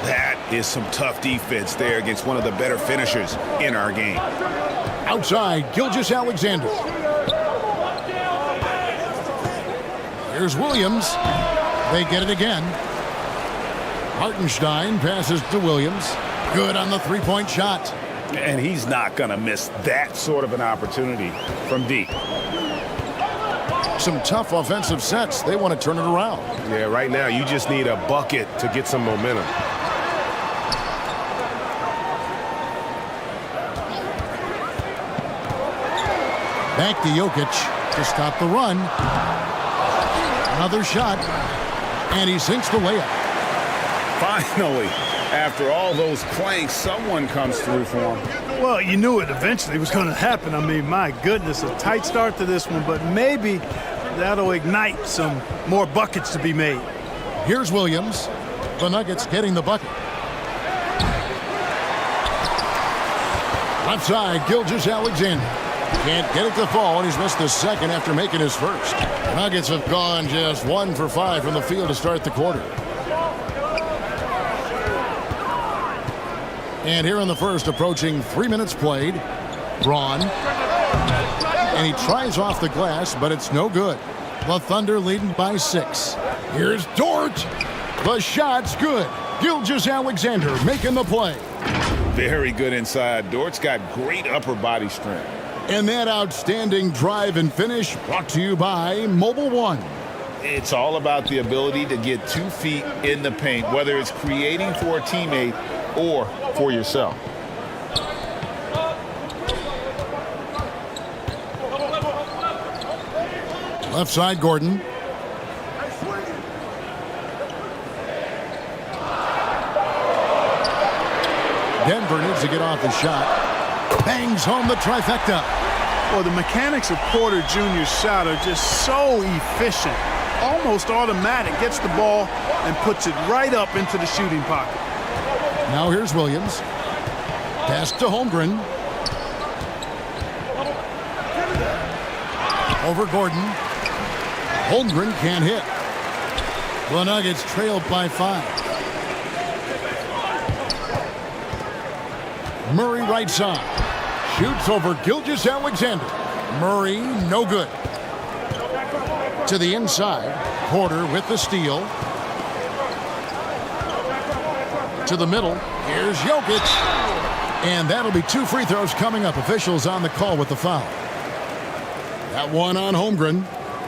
That is some tough defense there against one of the better finishers in our game. Outside, Gilgeous-Alexander. Here's Williams. They get it again. Hartenstein passes to Williams. Good on the three-point shot. And he's not going to miss that sort of an opportunity from deep. Some tough offensive sets. They want to turn it around. Yeah, right now you just need a bucket to get some momentum. Back to Jokic to stop the run. Another shot. And he sinks the layup. Finally, after all those planks, someone comes through for him. Well, you knew it eventually was going to happen. I mean, my goodness, a tight start to this one, but maybe that'll ignite some more buckets to be made. Here's Williams. The Nuggets getting the bucket. Left side, Gilgeous-Alexander. Can't get it to fall, and he's missed the second after making his first. The Nuggets have gone just 1 for 5 from the field to start the quarter. And here in the first, approaching 3 minutes played, Braun. And he tries off the glass, but it's no good. The Thunder leading by 6. Here's Dort. The shot's good. Gilgeous-Alexander making the play. Very good inside. Dort's got great upper body strength. And that outstanding drive and finish brought to you by Mobile One. It's all about the ability to get 2 feet in the paint, whether it's creating for a teammate or for yourself. Left side, Gordon. Denver needs to get off the shot. Bangs home the trifecta. Well, the mechanics of Porter Jr.'s shot are just so efficient. Almost automatic. Gets the ball and puts it right up into the shooting pocket. Now here's Williams. Pass to Holmgren. Over Gordon. Holmgren can't hit. The Nuggets trailed by 5. Murray right side. Shoots over Gilgeous-Alexander. Murray, no good. To the inside. Porter with the steal. To the middle. Here's Jokic. And that'll be 2 free throws coming up. Officials on the call with the foul. That one on Holmgren.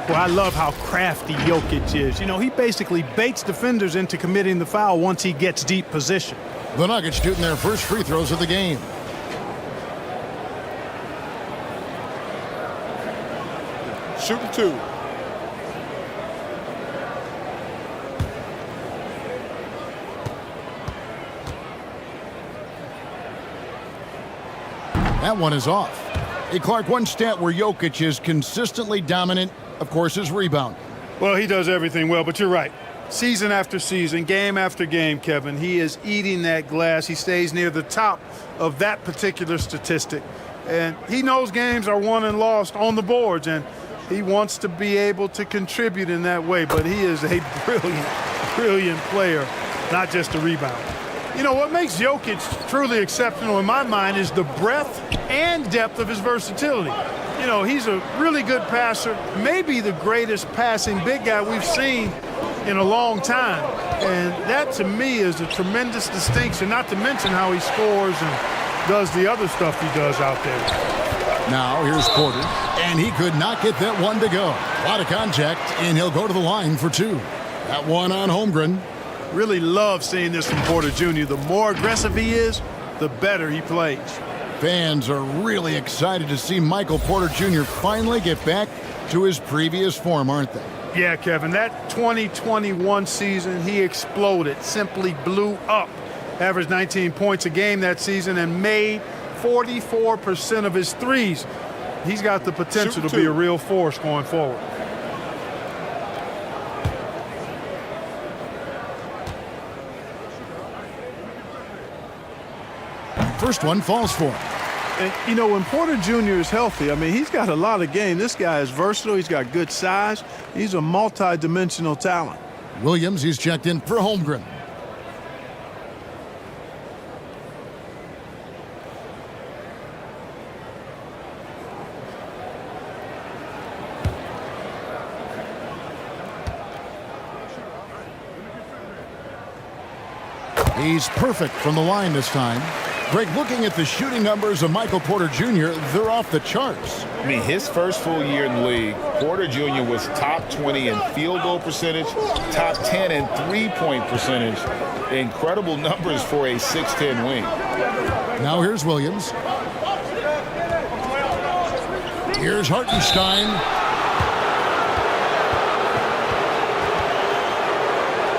Well, I love how crafty Jokic is. You know, he basically baits defenders into committing the foul once he gets deep position. The Nuggets shooting their first free throws of the game. Shooting 2. That one is off. Hey, Clark, one stat where Jokic is consistently dominant, of course, is rebound. Well, he does everything well, but you're right. Season after season, game after game, Kevin, he is eating that glass. He stays near the top of that particular statistic. And he knows games are won and lost on the boards, and He wants to be able to contribute in that way, but he is a brilliant player, not just a rebounder. You know, what makes Jokic truly exceptional in my mind is the breadth and depth of his versatility. You know, he's a really good passer, maybe the greatest passing big guy we've seen in a long time. And that, to me, is a tremendous distinction, not to mention how he scores and does the other stuff he does out there. Now here's Porter, and he could not get that one to go. A lot of contact, and he'll go to the line for two. That one on Holmgren. Really love seeing this from Porter Jr. The more aggressive he is, the better he plays. Fans are really excited to see Michael Porter Jr. finally get back to his previous form, aren't they? Yeah, Kevin, that 2021 season, he exploded, simply blew up. Averaged 19 points a game that season and made 44% of his threes. He's got the potential to be a real force going forward. First one falls for him. And, you know, when Porter Jr. is healthy, I mean, he's got a lot of game. This guy is versatile. He's got good size. He's a multi-dimensional talent. Williams, he's checked in for Holmgren. He's perfect from the line this time. Greg, looking at the shooting numbers of Michael Porter Jr., they're off the charts. I mean, his first full year in the league, Porter Jr. was top 20 in field goal percentage, top 10 in three-point percentage. Incredible numbers for a 6'10 wing. Now here's Williams. Here's Hartenstein.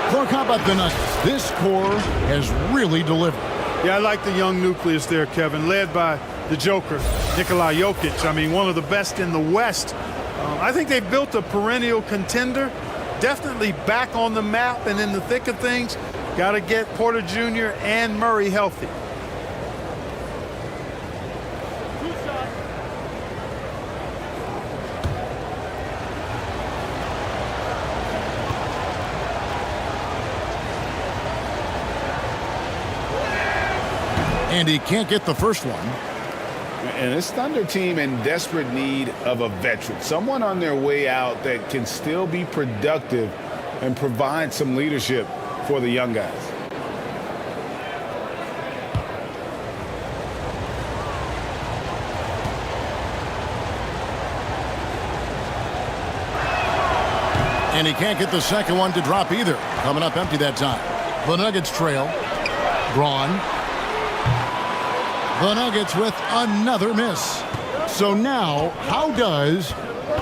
Clark, how about the Nuggets? This core has really delivered. Yeah, I like the young nucleus there, Kevin, led by the Joker, Nikola Jokic. I mean, one of the best in the West. I think they've built a perennial contender, definitely back on the map and in the thick of things. Got to get Porter Jr. and Murray healthy. And he can't get the first one. And this Thunder team in desperate need of a veteran, someone on their way out that can still be productive and provide some leadership for the young guys. And he can't get the second one to drop either. Coming up empty that time. The Nuggets trail. Braun. The Nuggets with another miss. So now, how does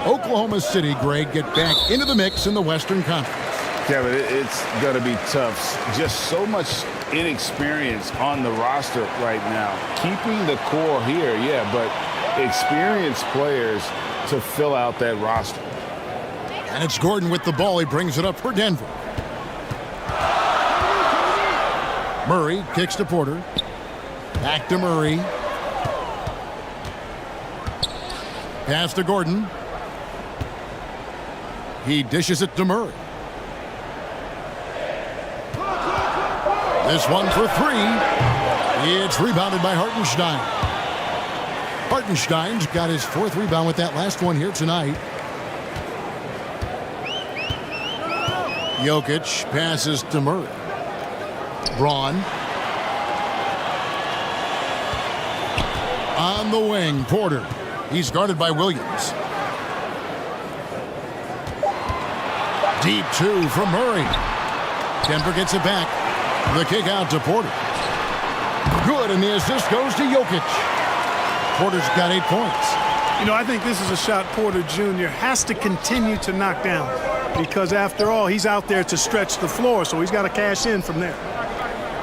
Oklahoma City, Greg, get back into the mix in the Western Conference? Kevin, it's going to be tough. Just so much inexperience on the roster right now. Keeping the core here, yeah, but experienced players to fill out that roster. And it's Gordon with the ball. He brings it up for Denver. Murray kicks to Porter. Back to Murray. Pass to Gordon. He dishes it to Murray. This one for three. It's rebounded by Hartenstein. Hartenstein's got his fourth rebound with that last one here tonight. Jokic passes to Murray. Braun. On the wing, Porter. He's guarded by Williams. Deep two from Murray. Denver gets it back. The kick out to Porter. Good, and the assist goes to Jokic. Porter's got 8 points. You know, I think this is a shot Porter Jr. has to continue to knock down because, after all, he's out there to stretch the floor, so he's got to cash in from there.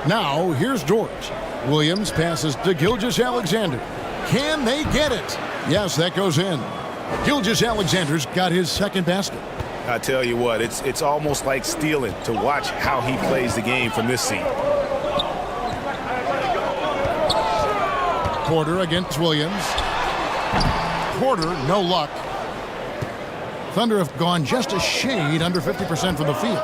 Now, here's George. Williams passes to Gilgeous-Alexander. Can they get it? Yes, that goes in. Gilgeous-Alexander's got his second basket. I tell you what, it's almost like stealing to watch how he plays the game from this seat. Porter against Williams. Porter, no luck. Thunder have gone just a shade under 50% from the field.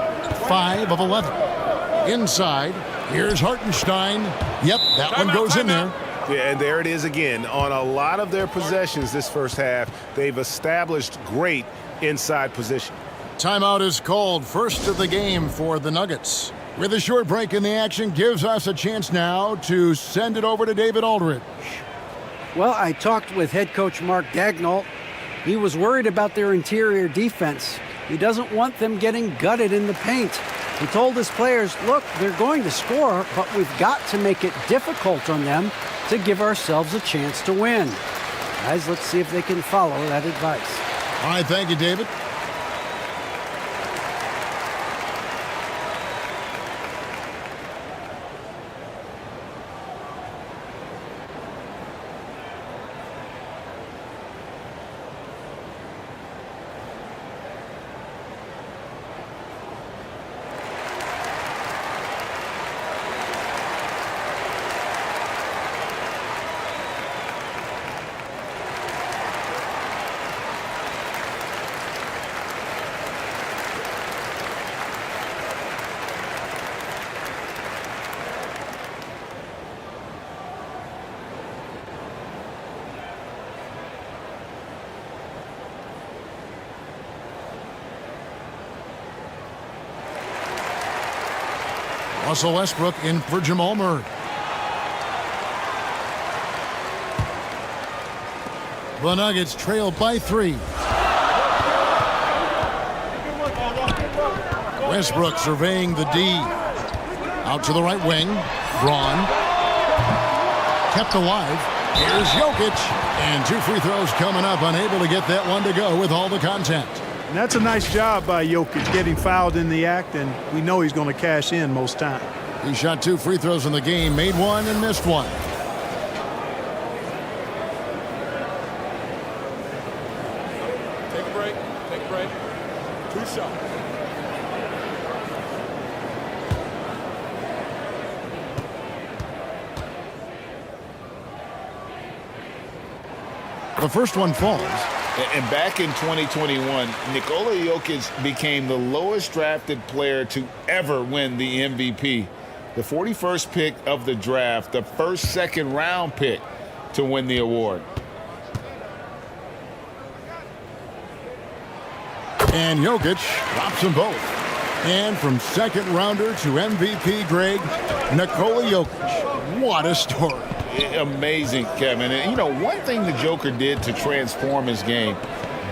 5 of 11. Inside, here's Hartenstein. Yep, that one goes in there. Yeah, and there it is again. On a lot of their possessions this first half, they've established great inside position. Timeout is called, first of the game for the Nuggets. With a short break in the action, gives us a chance now to send it over to David Aldridge. Well, I talked with head coach Mark Dagnall. He was worried about their interior defense. He doesn't want them getting gutted in the paint. He told his players, look, they're going to score, but we've got to make it difficult on them to give ourselves a chance to win. Guys, let's see if they can follow that advice. All right, thank you, David. Russell Westbrook in for Jamal Murray. The Nuggets trail by 3. Westbrook surveying the D. Out to the right wing. Braun. Kept alive. Here's Jokic. And 2 free throws coming up. Unable to get that one to go with all the contact. And that's a nice job by Jokic, getting fouled in the act, and we know he's going to cash in most time. He shot 2 free throws in the game, made 1 and missed 1. Take a break. Take a break. 2 shots. The first one falls. And back in 2021, Nikola Jokic became the lowest drafted player to ever win the MVP. The 41st pick of the draft, the first second-round pick to win the award. And Jokic drops them both. And from second rounder to MVP, Greg, Nikola Jokic. What a story. Amazing, Kevin. And, you know, one thing the Joker did to transform his game,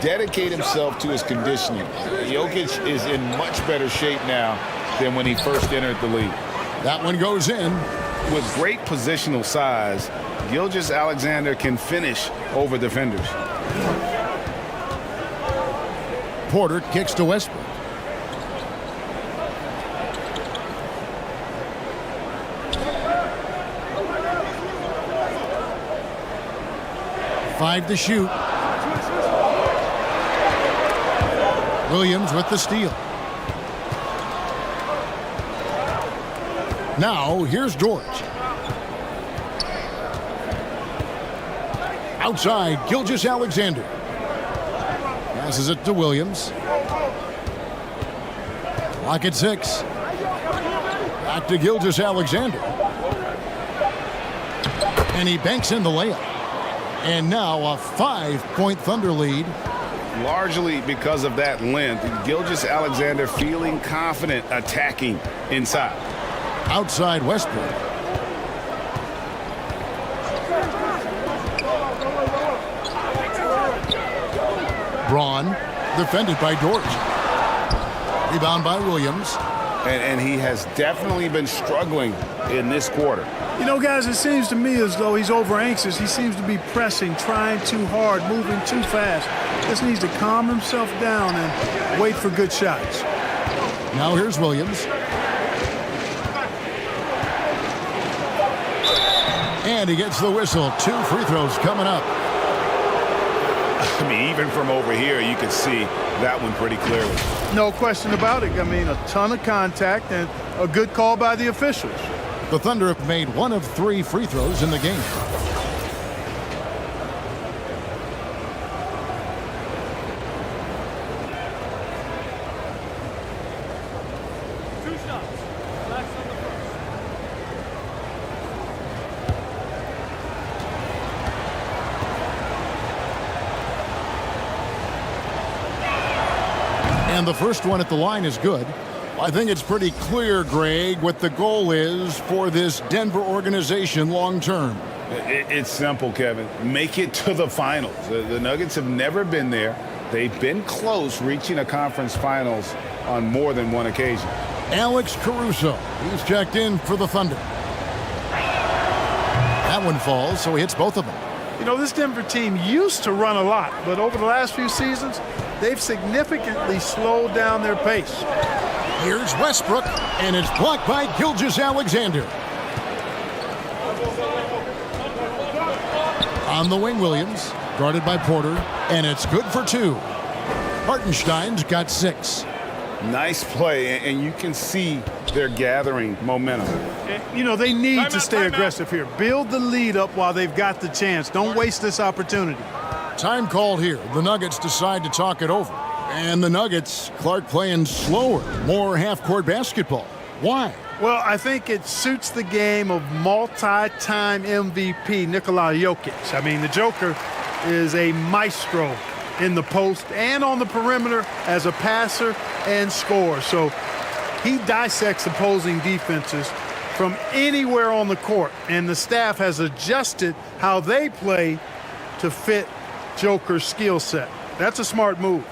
dedicate himself to his conditioning. Jokic is in much better shape now than when he first entered the league. That one goes in. With great positional size, Gilgeous-Alexander can finish over defenders. Porter kicks to Westbrook. Five to shoot. Williams with the steal. Now here's Dort. Outside, Gilgeous-Alexander. Passes it to Williams. Clock at 6. Back to Gilgeous-Alexander. And he banks in the layup. And now a 5-point Thunder lead. Largely because of that length, Gilgeous-Alexander feeling confident attacking inside. Outside Westbrook. Braun defended by Dort. Rebound by Williams. And he has definitely been struggling in this quarter. You know, guys, it seems to me as though he's over anxious. He seems to be pressing, trying too hard, moving too fast. Just needs to calm himself down and wait for good shots. Now here's Williams. And he gets the whistle. 2 free throws coming up. I mean, even from over here, you can see that one pretty clearly. No question about it. I mean, a ton of contact and a good call by the officials. The Thunder have made 1 of 3 free throws in the game. And the first one at the line is good. I think it's pretty clear, Greg, what the goal is for this Denver organization long term. It's simple, Kevin. Make it to the finals. The Nuggets have never been there. They've been close reaching a conference finals on more than one occasion. Alex Caruso, he's checked in for the Thunder. That one falls, so he hits both of them. You know, this Denver team used to run a lot, but over the last few seasons, they've significantly slowed down their pace. Here's Westbrook, and it's blocked by Gilgeous-Alexander. On the wing, Williams, guarded by Porter, and it's good for 2. Hartenstein's got 6. Nice play, and you can see they're gathering momentum. You know, they need to stay aggressive here. Build the lead up while they've got the chance. Don't waste this opportunity. Time called here. The Nuggets decide to talk it over. And the Nuggets, Clark playing slower, more half-court basketball. Why? Well, I think it suits the game of multi-time MVP Nikola Jokic. I mean, the Joker is a maestro in the post and on the perimeter as a passer and scorer. So he dissects opposing defenses from anywhere on the court, and the staff has adjusted how they play to fit Joker's skill set. That's a smart move.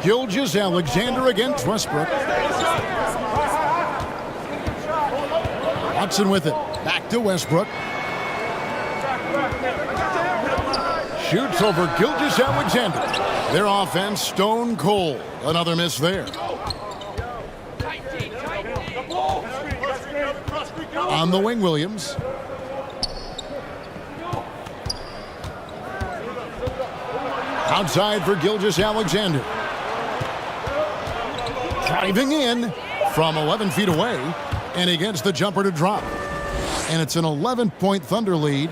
Gilgeous-Alexander against Westbrook. Watson with it. Back to Westbrook. Shoots over Gilgeous-Alexander. Their offense stone cold. Another miss there. On the wing, Williams. Outside for Gilgeous-Alexander. Driving in from 11 feet away, and he gets the jumper to drop. And it's an 11-point Thunder lead.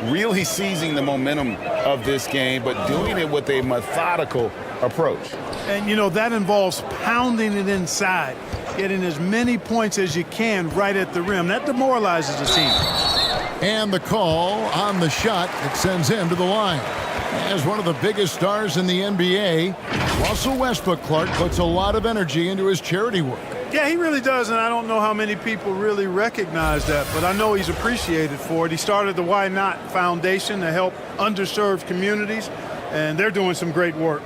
Really seizing the momentum of this game, but doing it with a methodical approach. And, you know, that involves pounding it inside, getting as many points as you can right at the rim. That demoralizes the team. And the call on the shot that sends him to the line. As one of the biggest stars in the NBA, Russell Westbrook, Clark, puts a lot of energy into his charity work. Yeah, he really does, and I don't know how many people really recognize that, but I know he's appreciated for it. He started the Why Not Foundation to help underserved communities, and they're doing some great work.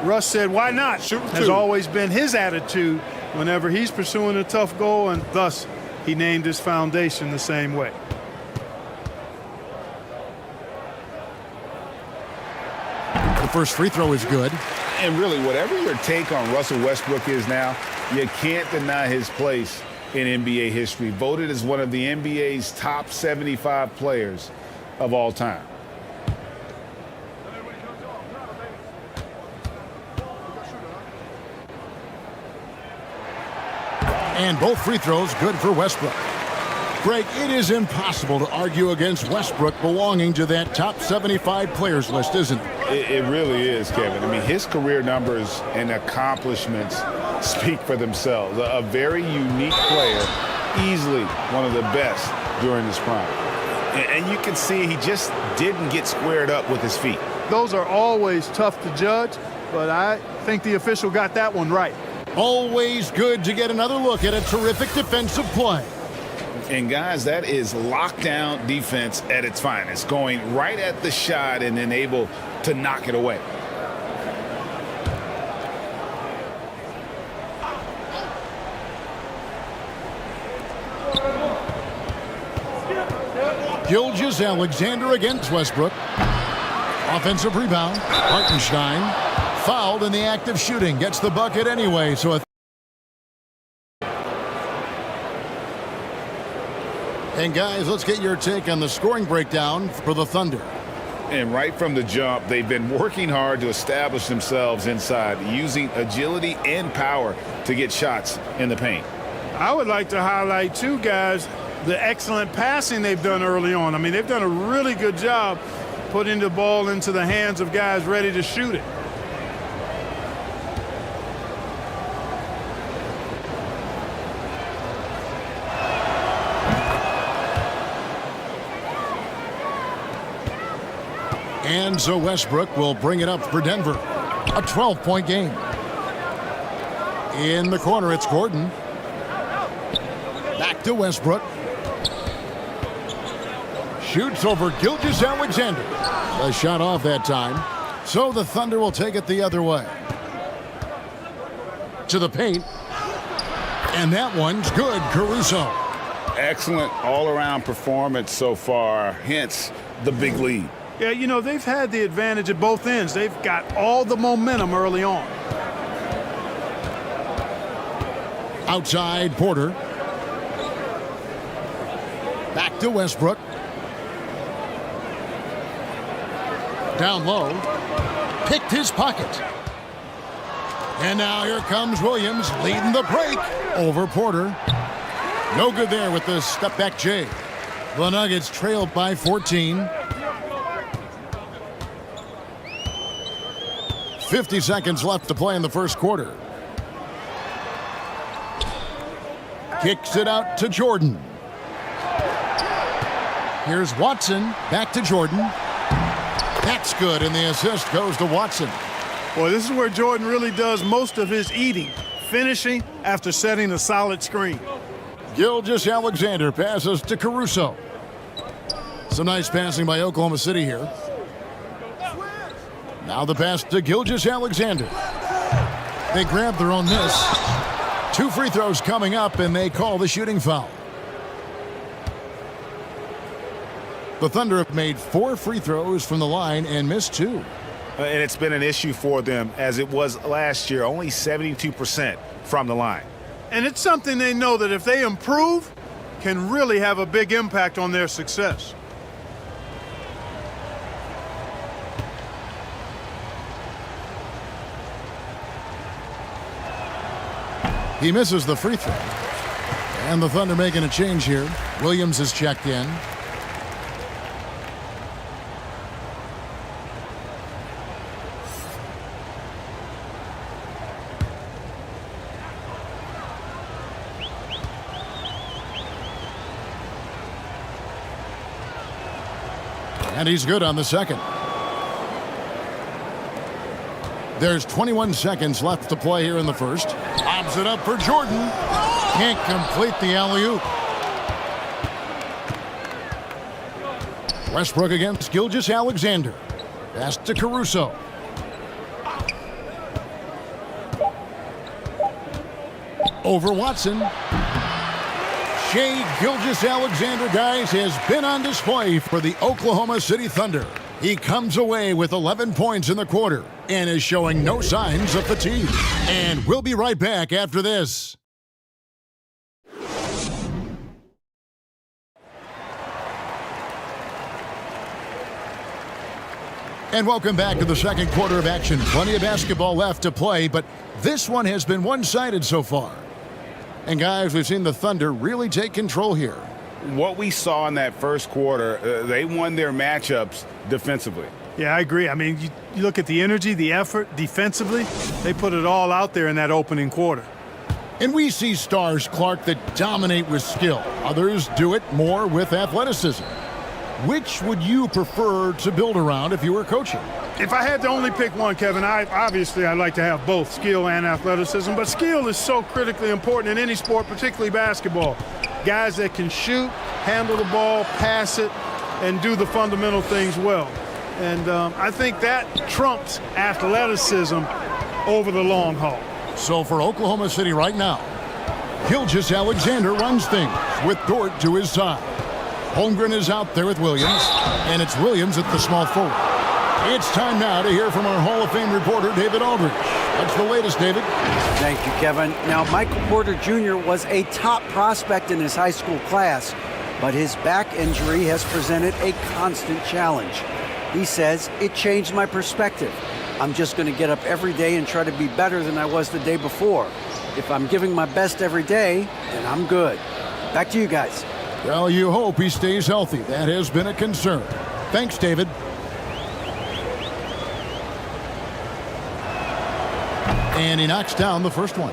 Russ said, why not? Has always been his attitude whenever he's pursuing a tough goal, and thus he named his foundation the same way. The first free throw is good. And really, whatever your take on Russell Westbrook is now, you can't deny his place in NBA history. Voted as one of the NBA's top 75 players of all time. And both free throws good for Westbrook. Greg, it is impossible to argue against Westbrook belonging to that top 75 players list, isn't it? It really is, Kevin. I mean, his career numbers and accomplishments speak for themselves. A very unique player, easily one of the best during his prime. And you can see he just didn't get squared up with his feet. Those are always tough to judge, but I think the official got that one right. Always good to get another look at a terrific defensive play. And guys, that is lockdown defense at its finest, going right at the shot and then able to knock it away. Gilgeous-Alexander against Westbrook. Offensive rebound. Hartenstein fouled in the act of shooting. Gets the bucket anyway. So and guys, let's get your take on the scoring breakdown for the Thunder. And right from the jump, they've been working hard to establish themselves inside, using agility and power to get shots in the paint. I would like to highlight, too, guys, the excellent passing they've done early on. I mean, they've done a really good job putting the ball into the hands of guys ready to shoot it. And so Westbrook will bring it up for Denver. A 12-point game. In the corner, it's Gordon. Back to Westbrook. Shoots over Gilgeous-Alexander. A shot off that time. So the Thunder will take it the other way. To the paint. And that one's good, Caruso. Excellent all-around performance so far, hence the big lead. Yeah, you know, they've had the advantage at both ends. They've got all the momentum early on. Outside, Porter. Back to Westbrook. Down low. Picked his pocket. And now here comes Williams leading the break over Porter. No good there with the step-back J. The Nuggets trailed by 14. 50 seconds left to play in the first quarter. Kicks it out to Jordan. Here's Watson. Back to Jordan. That's good, and the assist goes to Watson. Boy, this is where Jordan really does most of his eating, finishing after setting a solid screen. Gilgeous-Alexander passes to Caruso. Some nice passing by Oklahoma City here. Now the pass to Gilgeous-Alexander. They grab their own miss. 2 free throws coming up, and they call the shooting foul. The Thunder have made 4 free throws from the line and missed 2. And it's been an issue for them as it was last year, only 72% from the line. And it's something they know that if they improve, can really have a big impact on their success. He misses the free throw. And the Thunder making a change here. Williams is checked in. And he's good on the second. There's 21 seconds left to play here in the first. Lobs it up for Jordan. Can't complete the alley-oop. Westbrook against Gilgeous-Alexander. Pass to Caruso. Over Watson. Shai Gilgeous-Alexander, guys, has been on display for the Oklahoma City Thunder. He comes away with 11 points in the quarter and is showing no signs of fatigue. And we'll be right back after this. And welcome back to the second quarter of action. Plenty of basketball left to play, but this one has been one-sided so far. And guys, we've seen the Thunder really take control here. What we saw in that first quarter, they won their matchups defensively. Yeah, I agree. I mean, you look at the energy, the effort defensively, they put it all out there in that opening quarter. And we see stars, Clark, that dominate with skill. Others do it more with athleticism. Which would you prefer to build around if you were coaching? If I had to only pick one, Kevin, I'd like to have both skill and athleticism. But skill is so critically important in any sport, particularly basketball. Guys that can shoot, handle the ball, pass it, and do the fundamental things well. And I think that trumps athleticism over the long haul. So for Oklahoma City right now, Gilgeous-Alexander runs things with Dort to his side. Holmgren is out there with Williams, and it's Williams at the small forward. It's time now to hear from our Hall of Fame reporter, David Aldridge. What's the latest, David? Thank you, Kevin. Now, Michael Porter Jr. was a top prospect in his high school class, but his back injury has presented a constant challenge. He says, it changed my perspective. I'm just going to get up every day and try to be better than I was the day before. If I'm giving my best every day, then I'm good. Back to you guys. Well, you hope he stays healthy. That has been a concern. Thanks, David. And he knocks down the first one.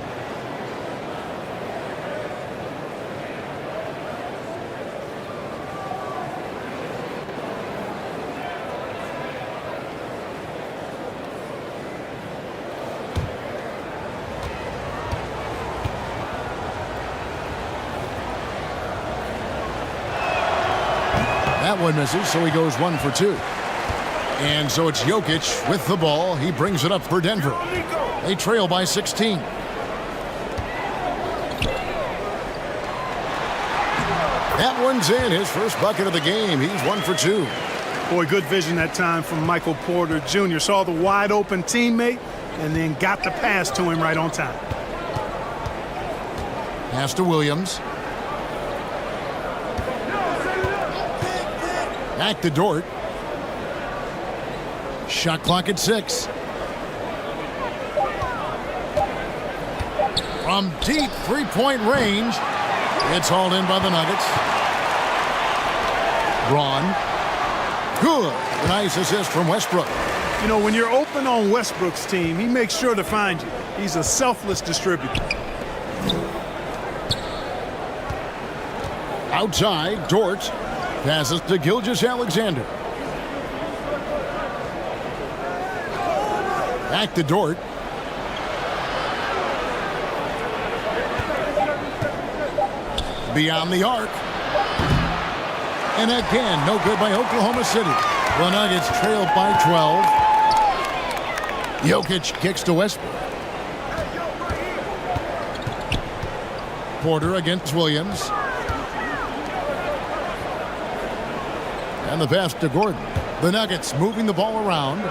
That one misses, so he goes 1 for 2. And so it's Jokic with the ball. He brings it up for Denver. They trail by 16. That one's in, his first bucket of the game. He's 1 for 2. Boy, good vision that time from Michael Porter Jr. Saw the wide open teammate and then got the pass to him right on time. Pass to Williams. Back to Dort. Shot clock at 6. From deep three-point range, it's hauled in by the Nuggets. Braun. Good. Nice assist from Westbrook. You know, when you're open on Westbrook's team, he makes sure to find you. He's a selfless distributor. Outside, Dort passes to Gilgeous-Alexander. Back to Dort. Beyond the arc. And again, no good by Oklahoma City. The Nuggets trail by 12. Jokic kicks to Westbrook. Porter against Williams. And the pass to Gordon. The Nuggets moving the ball around.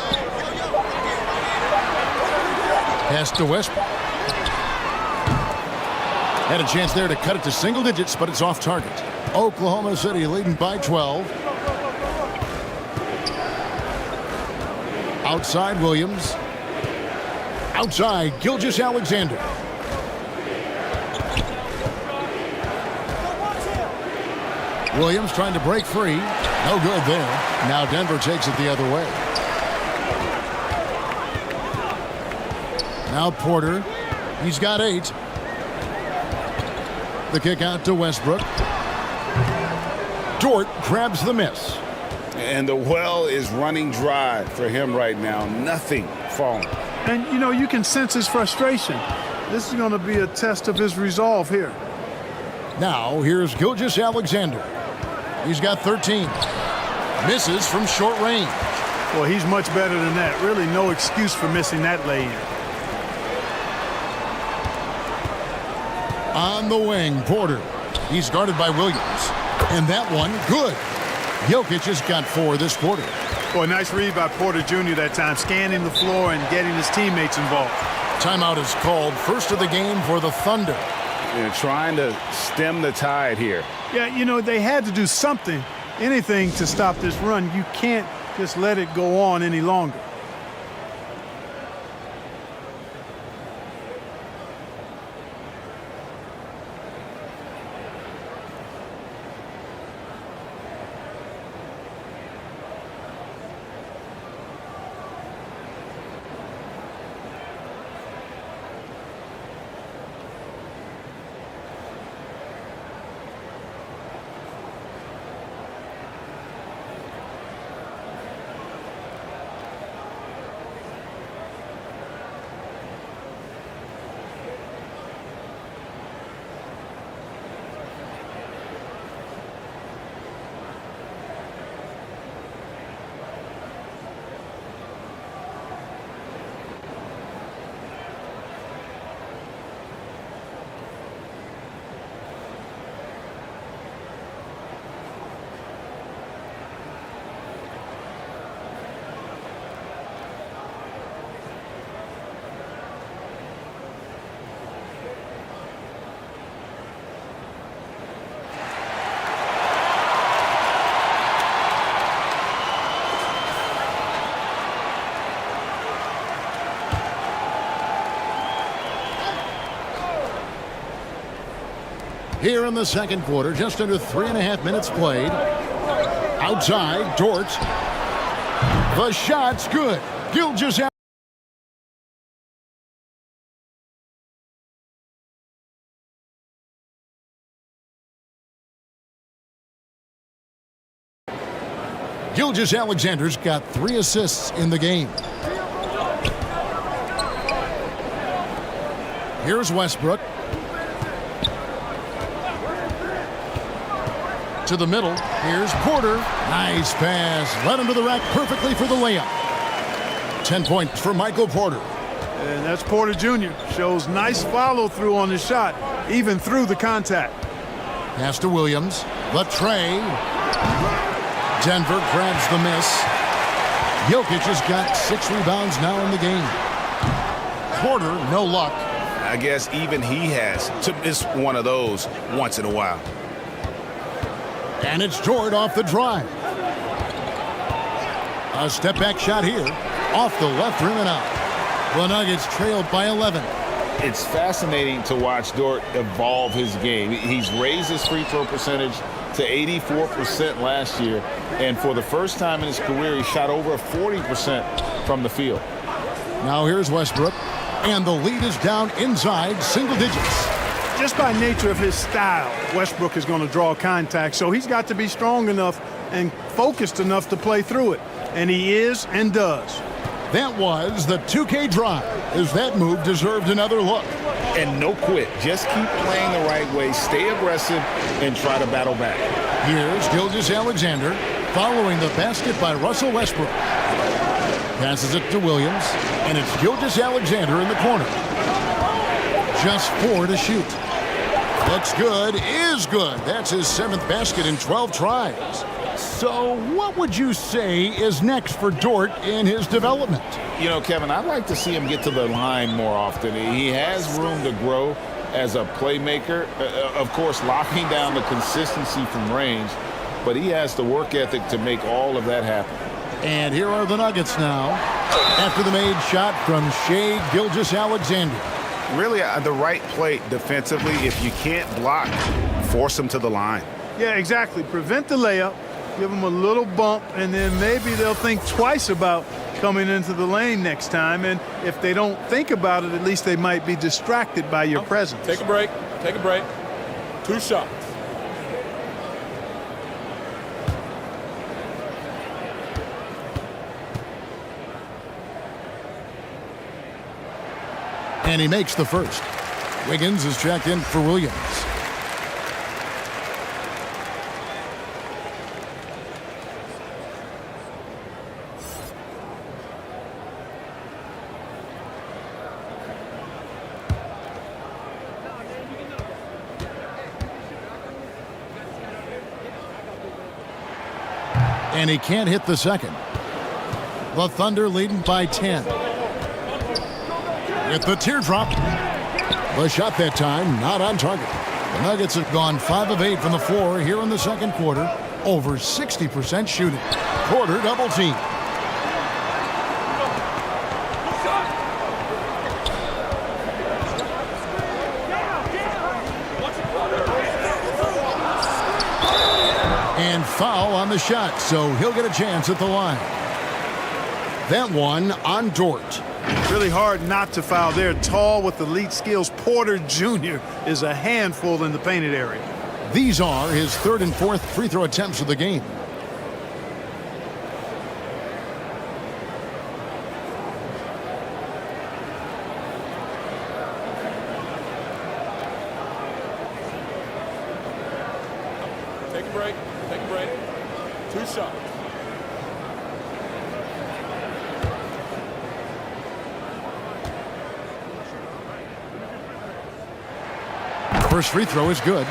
Pass to Westbrook. Had a chance there to cut it to single digits, but it's off target. Oklahoma City leading by 12. Outside Williams. Outside Gilgeous-Alexander. Williams trying to break free. No good there. Now Denver takes it the other way. Now Porter. He's got 8. The kick out to Westbrook. Dort grabs the miss. And the well is running dry for him right now. Nothing falling. And, you know, you can sense his frustration. This is going to be a test of his resolve here. Now, here's Gilgeous-Alexander. He's got 13. Misses from short range. Well, he's much better than that. Really no excuse for missing that lay-in. On the wing, Porter. He's guarded by Williams. And that one, good. Jokic has got 4 this quarter. Boy, nice read by Porter Jr. that time, scanning the floor and getting his teammates involved. Timeout is called. First of the game for the Thunder. They're trying to stem the tide here. Yeah, you know, they had to do something, anything to stop this run. You can't just let it go on any longer. here in the second quarter. Just under 3.5 minutes played. Outside, Dort. The shot's good. Gilgeous. Gilgeous-Alexander's got 3 assists in the game. Here's Westbrook. To the middle. Here's Porter. Nice pass. Led him to the rack perfectly for the layup. 10 points for Michael Porter. And that's Porter Jr. Shows nice follow-through on the shot, even through the contact. Pass to Williams. The tray. Denver grabs the miss. Jokic has got 6 rebounds now in the game. Porter, no luck. I guess even he has to miss one of those once in a while. And it's Dort off the drive. A step-back shot here. Off the left rim and out. The Nuggets trailed by 11. It's fascinating to watch Dort evolve his game. He's raised his free throw percentage to 84% last year, and for the first time in his career, he shot over 40% from the field. Now here's Westbrook, and the lead is down inside single digits. Just by nature of his style, Westbrook is going to draw contact, so he's got to be strong enough and focused enough to play through it, and he is and does. That was the 2K drive, as that move deserved another look. And no quit. Just keep playing the right way, stay aggressive, and try to battle back. Here's Gilgeous-Alexander following the basket by Russell Westbrook. Passes it to Williams, and it's Gilgeous-Alexander in the corner. Just 4 to shoot. Looks good, is good. That's his 7th basket in 12 tries. So what would you say is next for Dort in his development? You know, Kevin, I'd like to see him get to the line more often. He has room to grow as a playmaker. Of course, locking down the consistency from range, but he has the work ethic to make all of that happen. And here are the Nuggets now after the made shot from Shai Gilgeous-Alexander. Really, the right play defensively. If you can't block, force him to the line. Yeah, exactly. Prevent the layup, give them a little bump, and then maybe they'll think twice about coming into the lane next time. And if they don't think about it, at least they might be distracted by your presence. Take a break. Take a break. 2 shots. And he makes the first. Wiggins is checked in for Williams. And he can't hit the second. The Thunder leading by 10. With the teardrop. The shot that time not on target. The Nuggets have gone 5 of 8 from the floor here in the second quarter. Over 60% shooting. Porter double team. And foul on the shot, so he'll get a chance at the line. That one on Dort. Really hard not to foul there. Tall with elite skills. Porter Jr. is a handful in the painted area. These are his 3rd and 4th free throw attempts of the game. Take a break. Take a break. 2 shots. First free throw is good.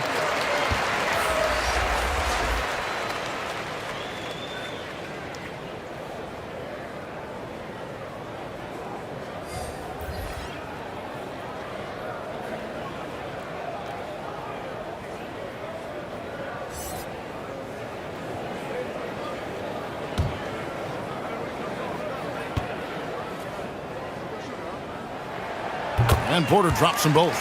And Porter drops them both.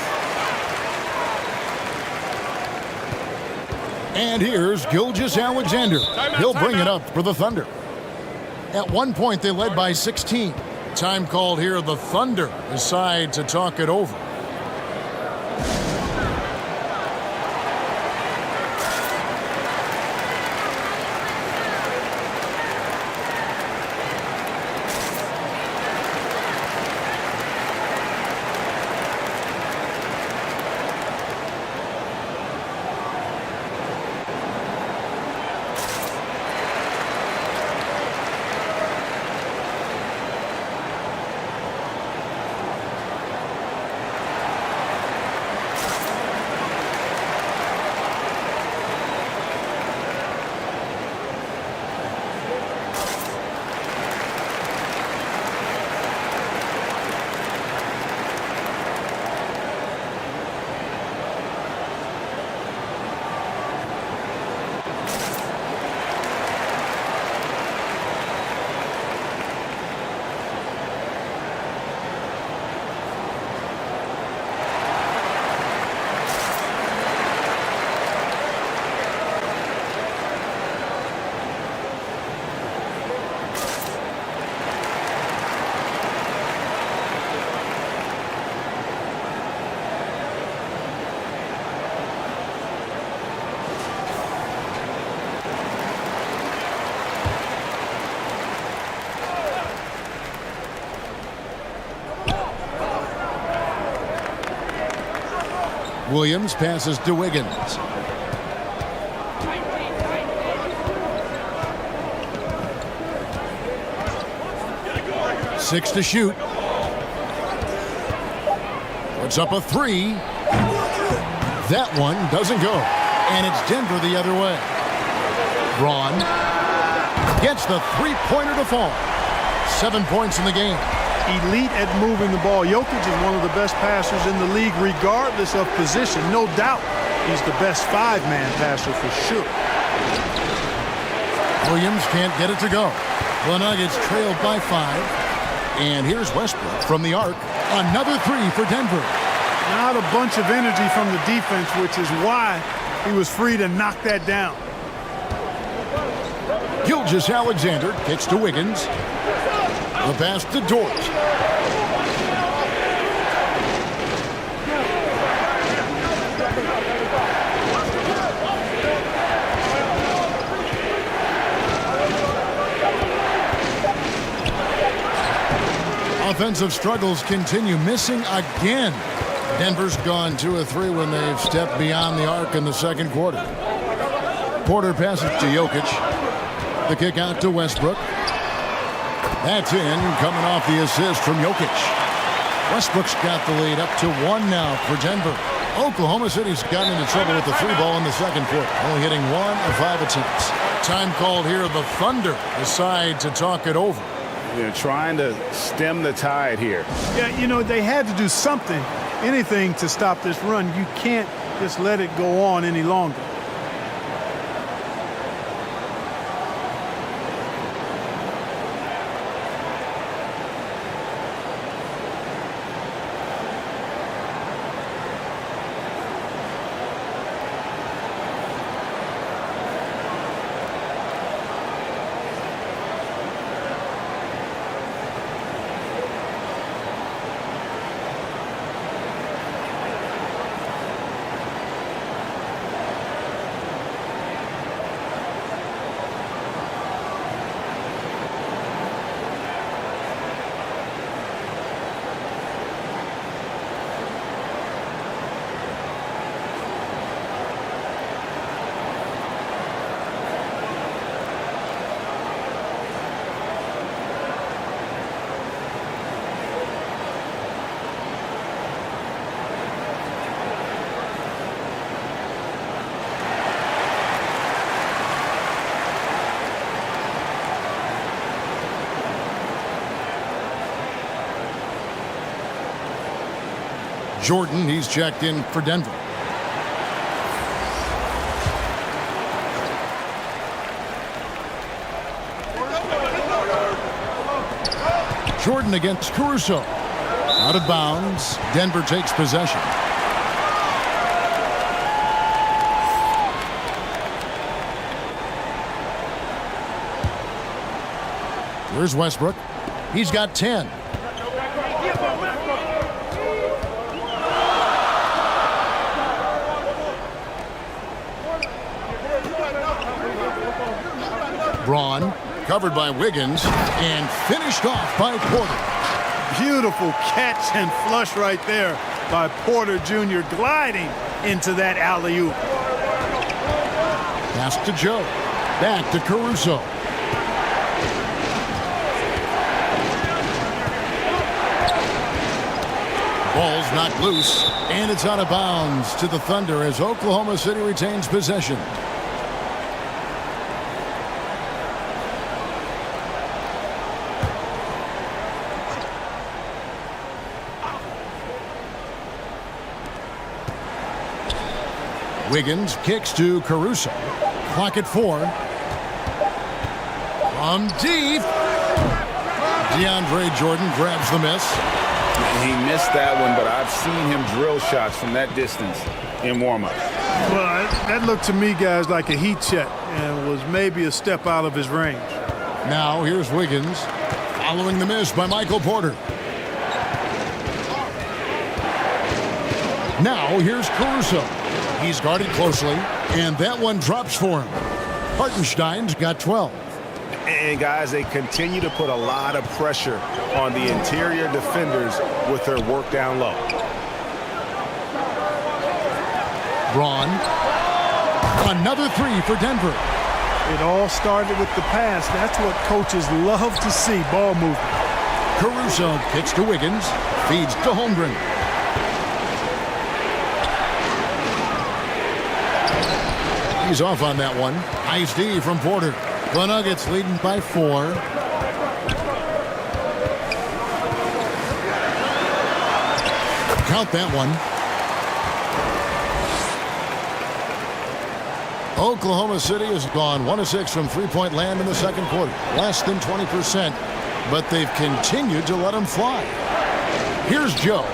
And here's Gilgeous-Alexander. He'll bring it up for the Thunder. At one point, they led by 16. Time called here. The Thunder decide to talk it over. Williams passes to Wiggins. Six to shoot. Puts up a three. That one doesn't go. And it's Denver the other way. Braun gets the three-pointer to fall. 7 points in the game. Elite at moving the ball. Jokic is one of the best passers in the league regardless of position. No doubt he's the best five-man passer for sure. Williams can't get it to go. The Nuggets trailed by 5. And here's Westbrook from the arc. Another three for Denver. Not a bunch of energy from the defense, which is why he was free to knock that down. Gilgeous-Alexander kicks to Wiggins. The pass to Dort. Offensive struggles continue, missing again. Denver's gone 2 of 3 when they've stepped beyond the arc in the second quarter. Porter passes to Jokic. The kick out to Westbrook. That's in, coming off the assist from Jokic. Westbrook's got the lead up to 1 now for Denver. Oklahoma City's gotten into trouble with the 3-ball in the second quarter, only hitting 1 of 5 attempts. Time called here. The Thunder decide to talk it over. They're trying to stem the tide here. Yeah, you know, they had to do something, anything to stop this run. You can't just let it go on any longer. Jordan, he's checked in for Denver. Jordan against Caruso. Out of bounds. Denver takes possession. Here's Westbrook. He's got 10. Braun covered by Wiggins and finished off by Porter. Beautiful catch and flush right there by Porter Jr. gliding into that alley-oop. Pass to Joe. Back to Caruso. Ball's knocked loose, and it's out of bounds to the Thunder as Oklahoma City retains possession. Wiggins kicks to Caruso. Clock at 4. From deep. DeAndre Jordan grabs the miss. He missed that one, but I've seen him drill shots from that distance in warm-up. Well, that looked to me, guys, like a heat check and was maybe a step out of his range. Now here's Wiggins following the miss by Michael Porter. Now here's Caruso. He's guarded closely, and that one drops for him. Hartenstein's got 12. And, guys, they continue to put a lot of pressure on the interior defenders with their work down low. Braun. Another 3 for Denver. It all started with the pass. That's what coaches love to see, ball movement. Caruso kicks to Wiggins, feeds to Holmgren. He's off on that one. Nice D from Porter. The Nuggets leading by 4. Count that one. Oklahoma City has gone 1 of 6 from three-point land in the second quarter. Less than 20%, but they've continued to let them fly. Here's Joe.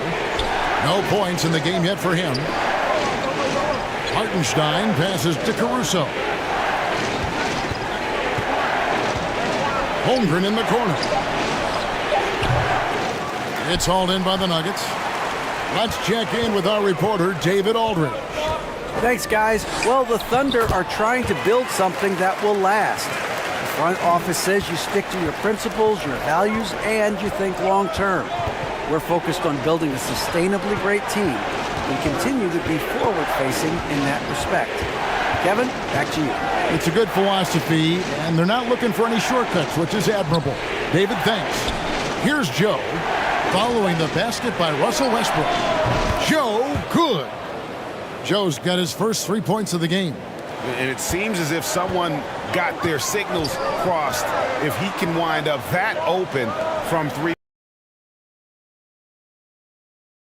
No points in the game yet for him. Hartenstein passes to Caruso. Holmgren in the corner. It's hauled in by the Nuggets. Let's check in with our reporter, David Aldridge. Thanks, guys. Well, the Thunder are trying to build something that will last. The front office says you stick to your principles, your values, and you think long term. We're focused on building a sustainably great team and continue to be forward-facing in that respect. Kevin, back to you. It's a good philosophy, and they're not looking for any shortcuts, which is admirable. David, thanks. Here's Joe, following the basket by Russell Westbrook. Joe, good. Joe's got his first 3 points of the game. And it seems as if someone got their signals crossed. If he can wind up that open from 3